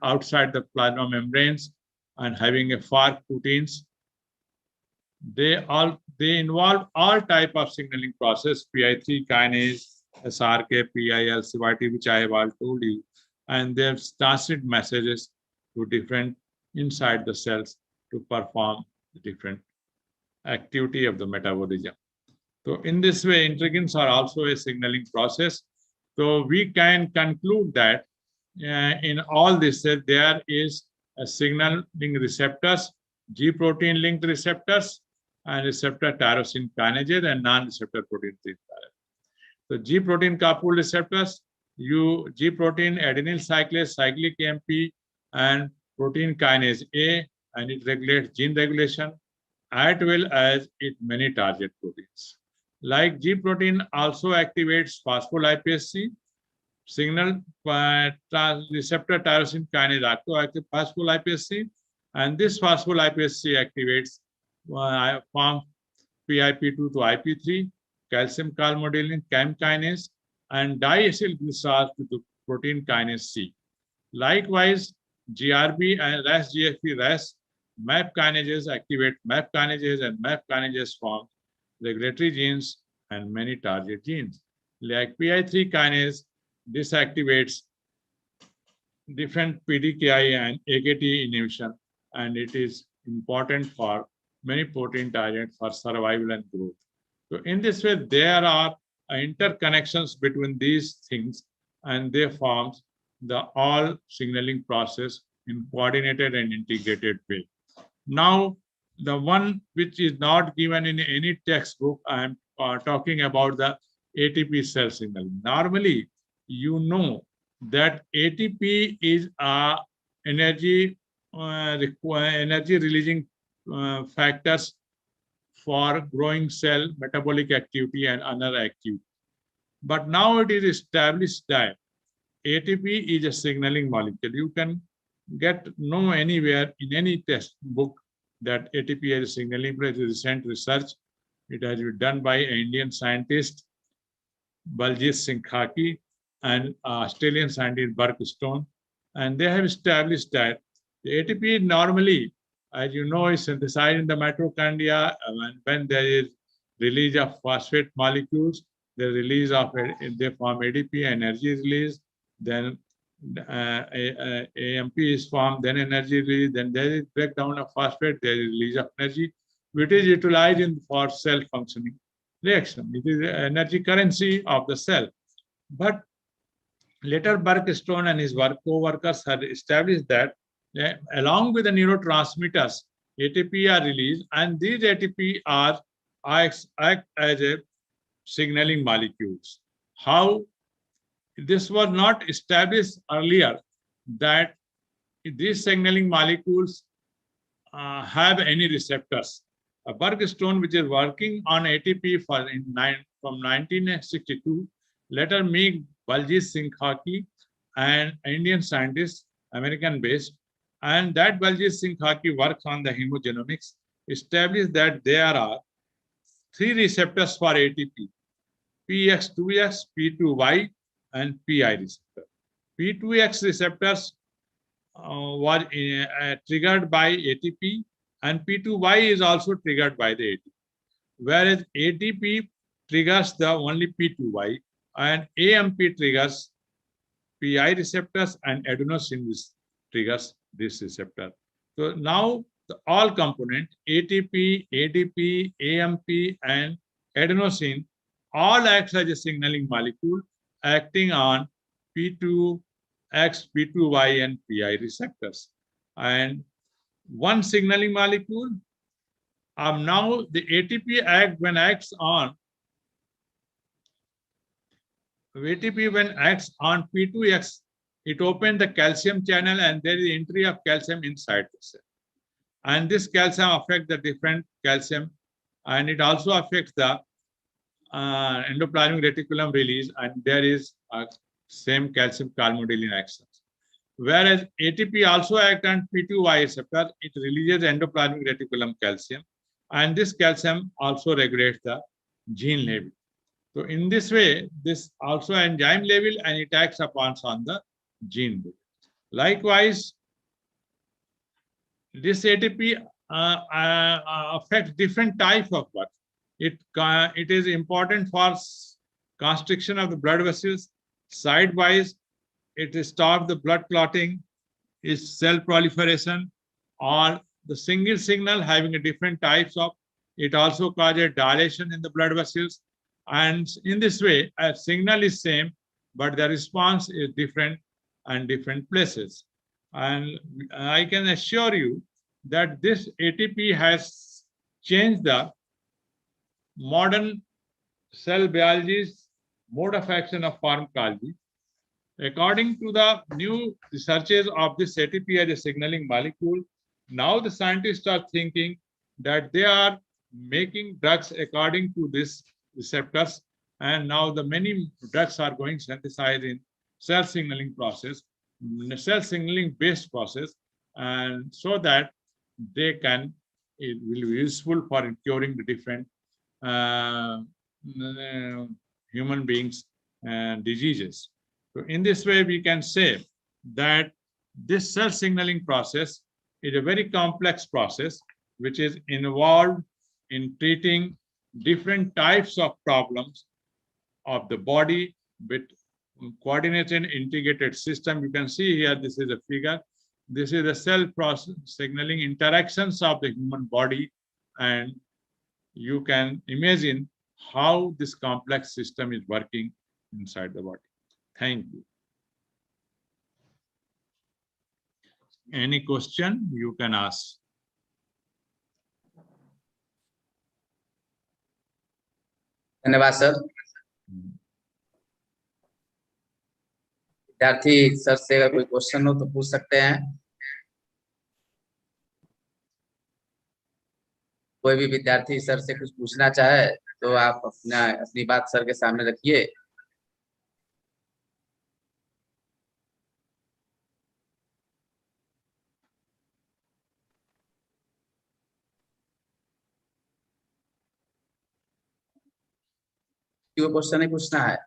outside the plasma membranes and having a FARC proteins. They involve all type of signaling process, PI3 kinase, SRK, PIL, CYT, which I have all told you, and they transmit messages to different inside the cells to perform the different activity of the metabolism. So in this way, integrins are also a signaling process. So we can conclude that in all this, there is a signaling receptors, G protein linked receptors, and receptor tyrosine kinase and non-receptor protein. So G protein coupled receptors, G protein adenyl cyclase, cyclic Gmp, and protein kinase A, and it regulates gene regulation as well as it many target proteins. Like G protein also activates phospholipase C, signal receptor tyrosine kinase also activates phospholipase C, and this phospholipase C activates form PIP2 to IP3, calcium calmodulin, CAM kinase, and diacylglycerol to protein kinase C. Likewise, GRB and RAS, GFP, RAS, MAP kinases activate MAP kinases, and MAP kinases form regulatory genes and many target genes. Like PI3 kinase, this activates different PDKI and AKT inhibition, and it is important for many protein targets for survival and growth. So in this way, there are interconnections between these things, and they form the all signaling process in coordinated and integrated way. Now, the one which is not given in any textbook, I am talking about the ATP cell signal. Normally, you know that ATP is a energy releasing factors for growing cell metabolic activity and other activity. But now it is established that ATP is a signaling molecule. You can know anywhere in any textbook that ATP is a signaling. Recent research, it has been done by an Indian scientist, Baljit Singh Khaki and Australian scientist Burkstone, and they have established that the ATP normally, as you know, is synthesized in the mitochondria, and when there is release of phosphate molecules, the release of they form ADP, energy is released, then AMP is formed, then energy release, then there is breakdown of phosphate, there is release of energy, which is utilized for cell functioning reaction. It is the energy currency of the cell. But later Burkstone and his co-workers had established that along with the neurotransmitters, ATP are released, and these ATP act as a signaling molecules. How? This was not established earlier that these signaling molecules have any receptors. Burkstone, which is working on ATP from 1962, later meet Baljit Singh Khaki, an Indian scientist, American-based, and that Baljit Singh Khaki works on the hemogenomics, established that there are 3 receptors for ATP: PX2X, P2Y, and PI receptor. P2X receptors was triggered by ATP, and P2Y is also triggered by the ATP. Whereas ATP triggers the only P2Y, and AMP triggers PI receptors, and adenosine triggers this receptor. So now all component ATP, ADP, AMP, and adenosine all acts as a signaling molecule acting on P2X, P2Y, and PI receptors. And one signaling molecule, now the ATP acts on P2X, it opens the calcium channel, and there is entry of calcium inside the cell. And this calcium affects the different calcium, and it also affects the endoplasmic reticulum release, and there is same calcium calmodulin actions. Whereas ATP also acts on P2Y receptor, it releases endoplasmic reticulum calcium, and this calcium also regulates the gene level. So in this way, this also enzyme level, and it acts upon on the gene level. Likewise, this ATP affects different types of work. It is important for constriction of the blood vessels. Sidewise, it stops the blood clotting, is cell proliferation, or the single signal having a different types of. It also causes dilation in the blood vessels, and in this way, a signal is same, but the response is different and different places. And I can assure you that this ATP has changed the modern cell biology's mode of action of pharmacology. According to the new researches of this ATP as a signaling molecule, now the scientists are thinking that they are making drugs according to this receptors, and now the many drugs are going synthesized in cell signaling process, cell signaling based process, and so that it will be useful for curing the different human beings diseases. So in this way, we can say that this cell signaling process is a very complex process which is involved in treating different types of problems of the body with coordinated integrated system. You can see here, this is a figure. This is the cell process signaling interactions of the human body, and you can imagine how this complex system is working inside the body. Thank you. Any question you can ask? धन्यवाद sir. विद्यार्थी sir से अगर कोई question हो तो पूछ सकते हैं। कोई भी विद्यार्थी सर से कुछ पूछना चाहे तो आप अपनी बात सर के सामने रखिए। क्यों क्वेश्चन नहीं पूछना है?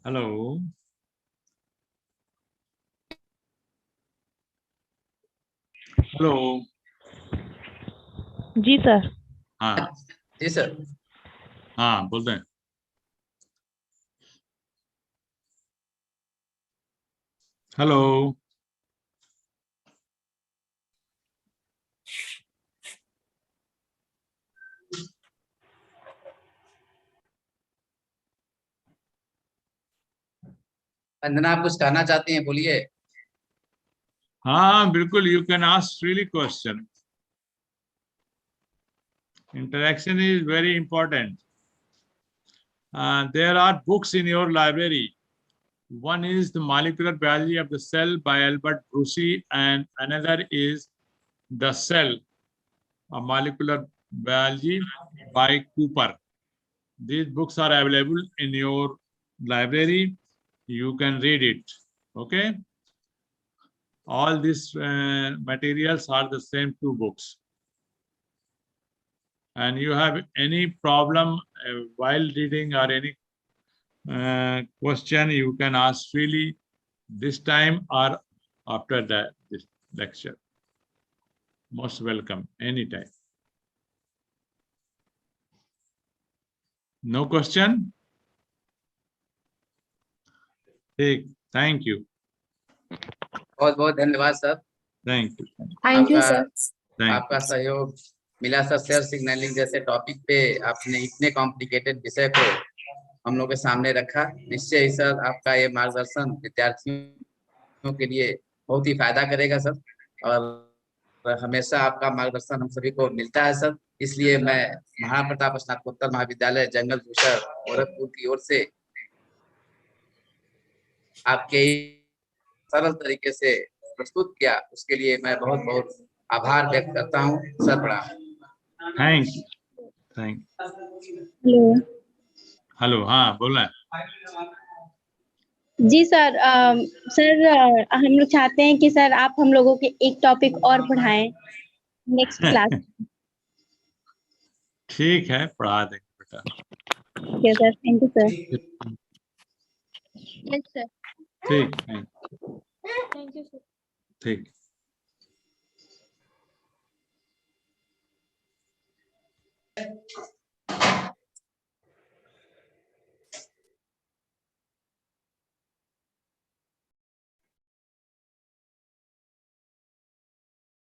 Hello, hello. जी सर। हाँ जी सर। हाँ, बोलते हैं। हेलो। वंदना, आप कुछ कहना चाहती हैं, बोलिए। हाँ बिल्कुल, you can ask freely question. Interaction is very important. There are books in your library. One is The Molecular Biology of the Cell by Albert Brucey, and another is The Cell, a Molecular Biology by Cooper. These books are available in your library. You can read it. Okay. All these materials are the same two books. And you have any problem while reading or any question, you can ask freely this time or after this lecture. Most welcome anytime. No question? Thank you. बहुत बहुत धन्यवाद sir. Thank you. Thank you sir. आपका सहयोग मिला sir. Cell signalling जैसे topic पे आपने इतने कॉम्प्लिकेटेड विषय को हम लोग के सामने रखा। निश्चय ही सर आपका ये मार्गदर्शन विद्यार्थियों के लिए बहुत ही फायदा करेगा सर, और हमेशा आपका मार्गदर्शन हम सभी को मिलता है सर। इसलिए मैं महाप्रताप स्नातकोत्तर महाविद्यालय जंगल भूषण गोरखपुर की ओर से आपके सरल तरीके से प्रस्तुत किया, उसके लिए मैं बहुत बहुत आभार व्यक्त करता हूँ सर। प्रणाम। Thank you. Thank you. Hello. Hello, हाँ बोलना है। जी सर। सर हम लोग चाहते हैं कि सर आप हम लोगों के एक टॉपिक और पढ़ाएं नेक्स्ट क्लास। ठीक है, पढ़ा देंगे बेटा। ठीक है sir. Thank you sir. Yes sir. ठीक, थैंक यू सर। ठीक।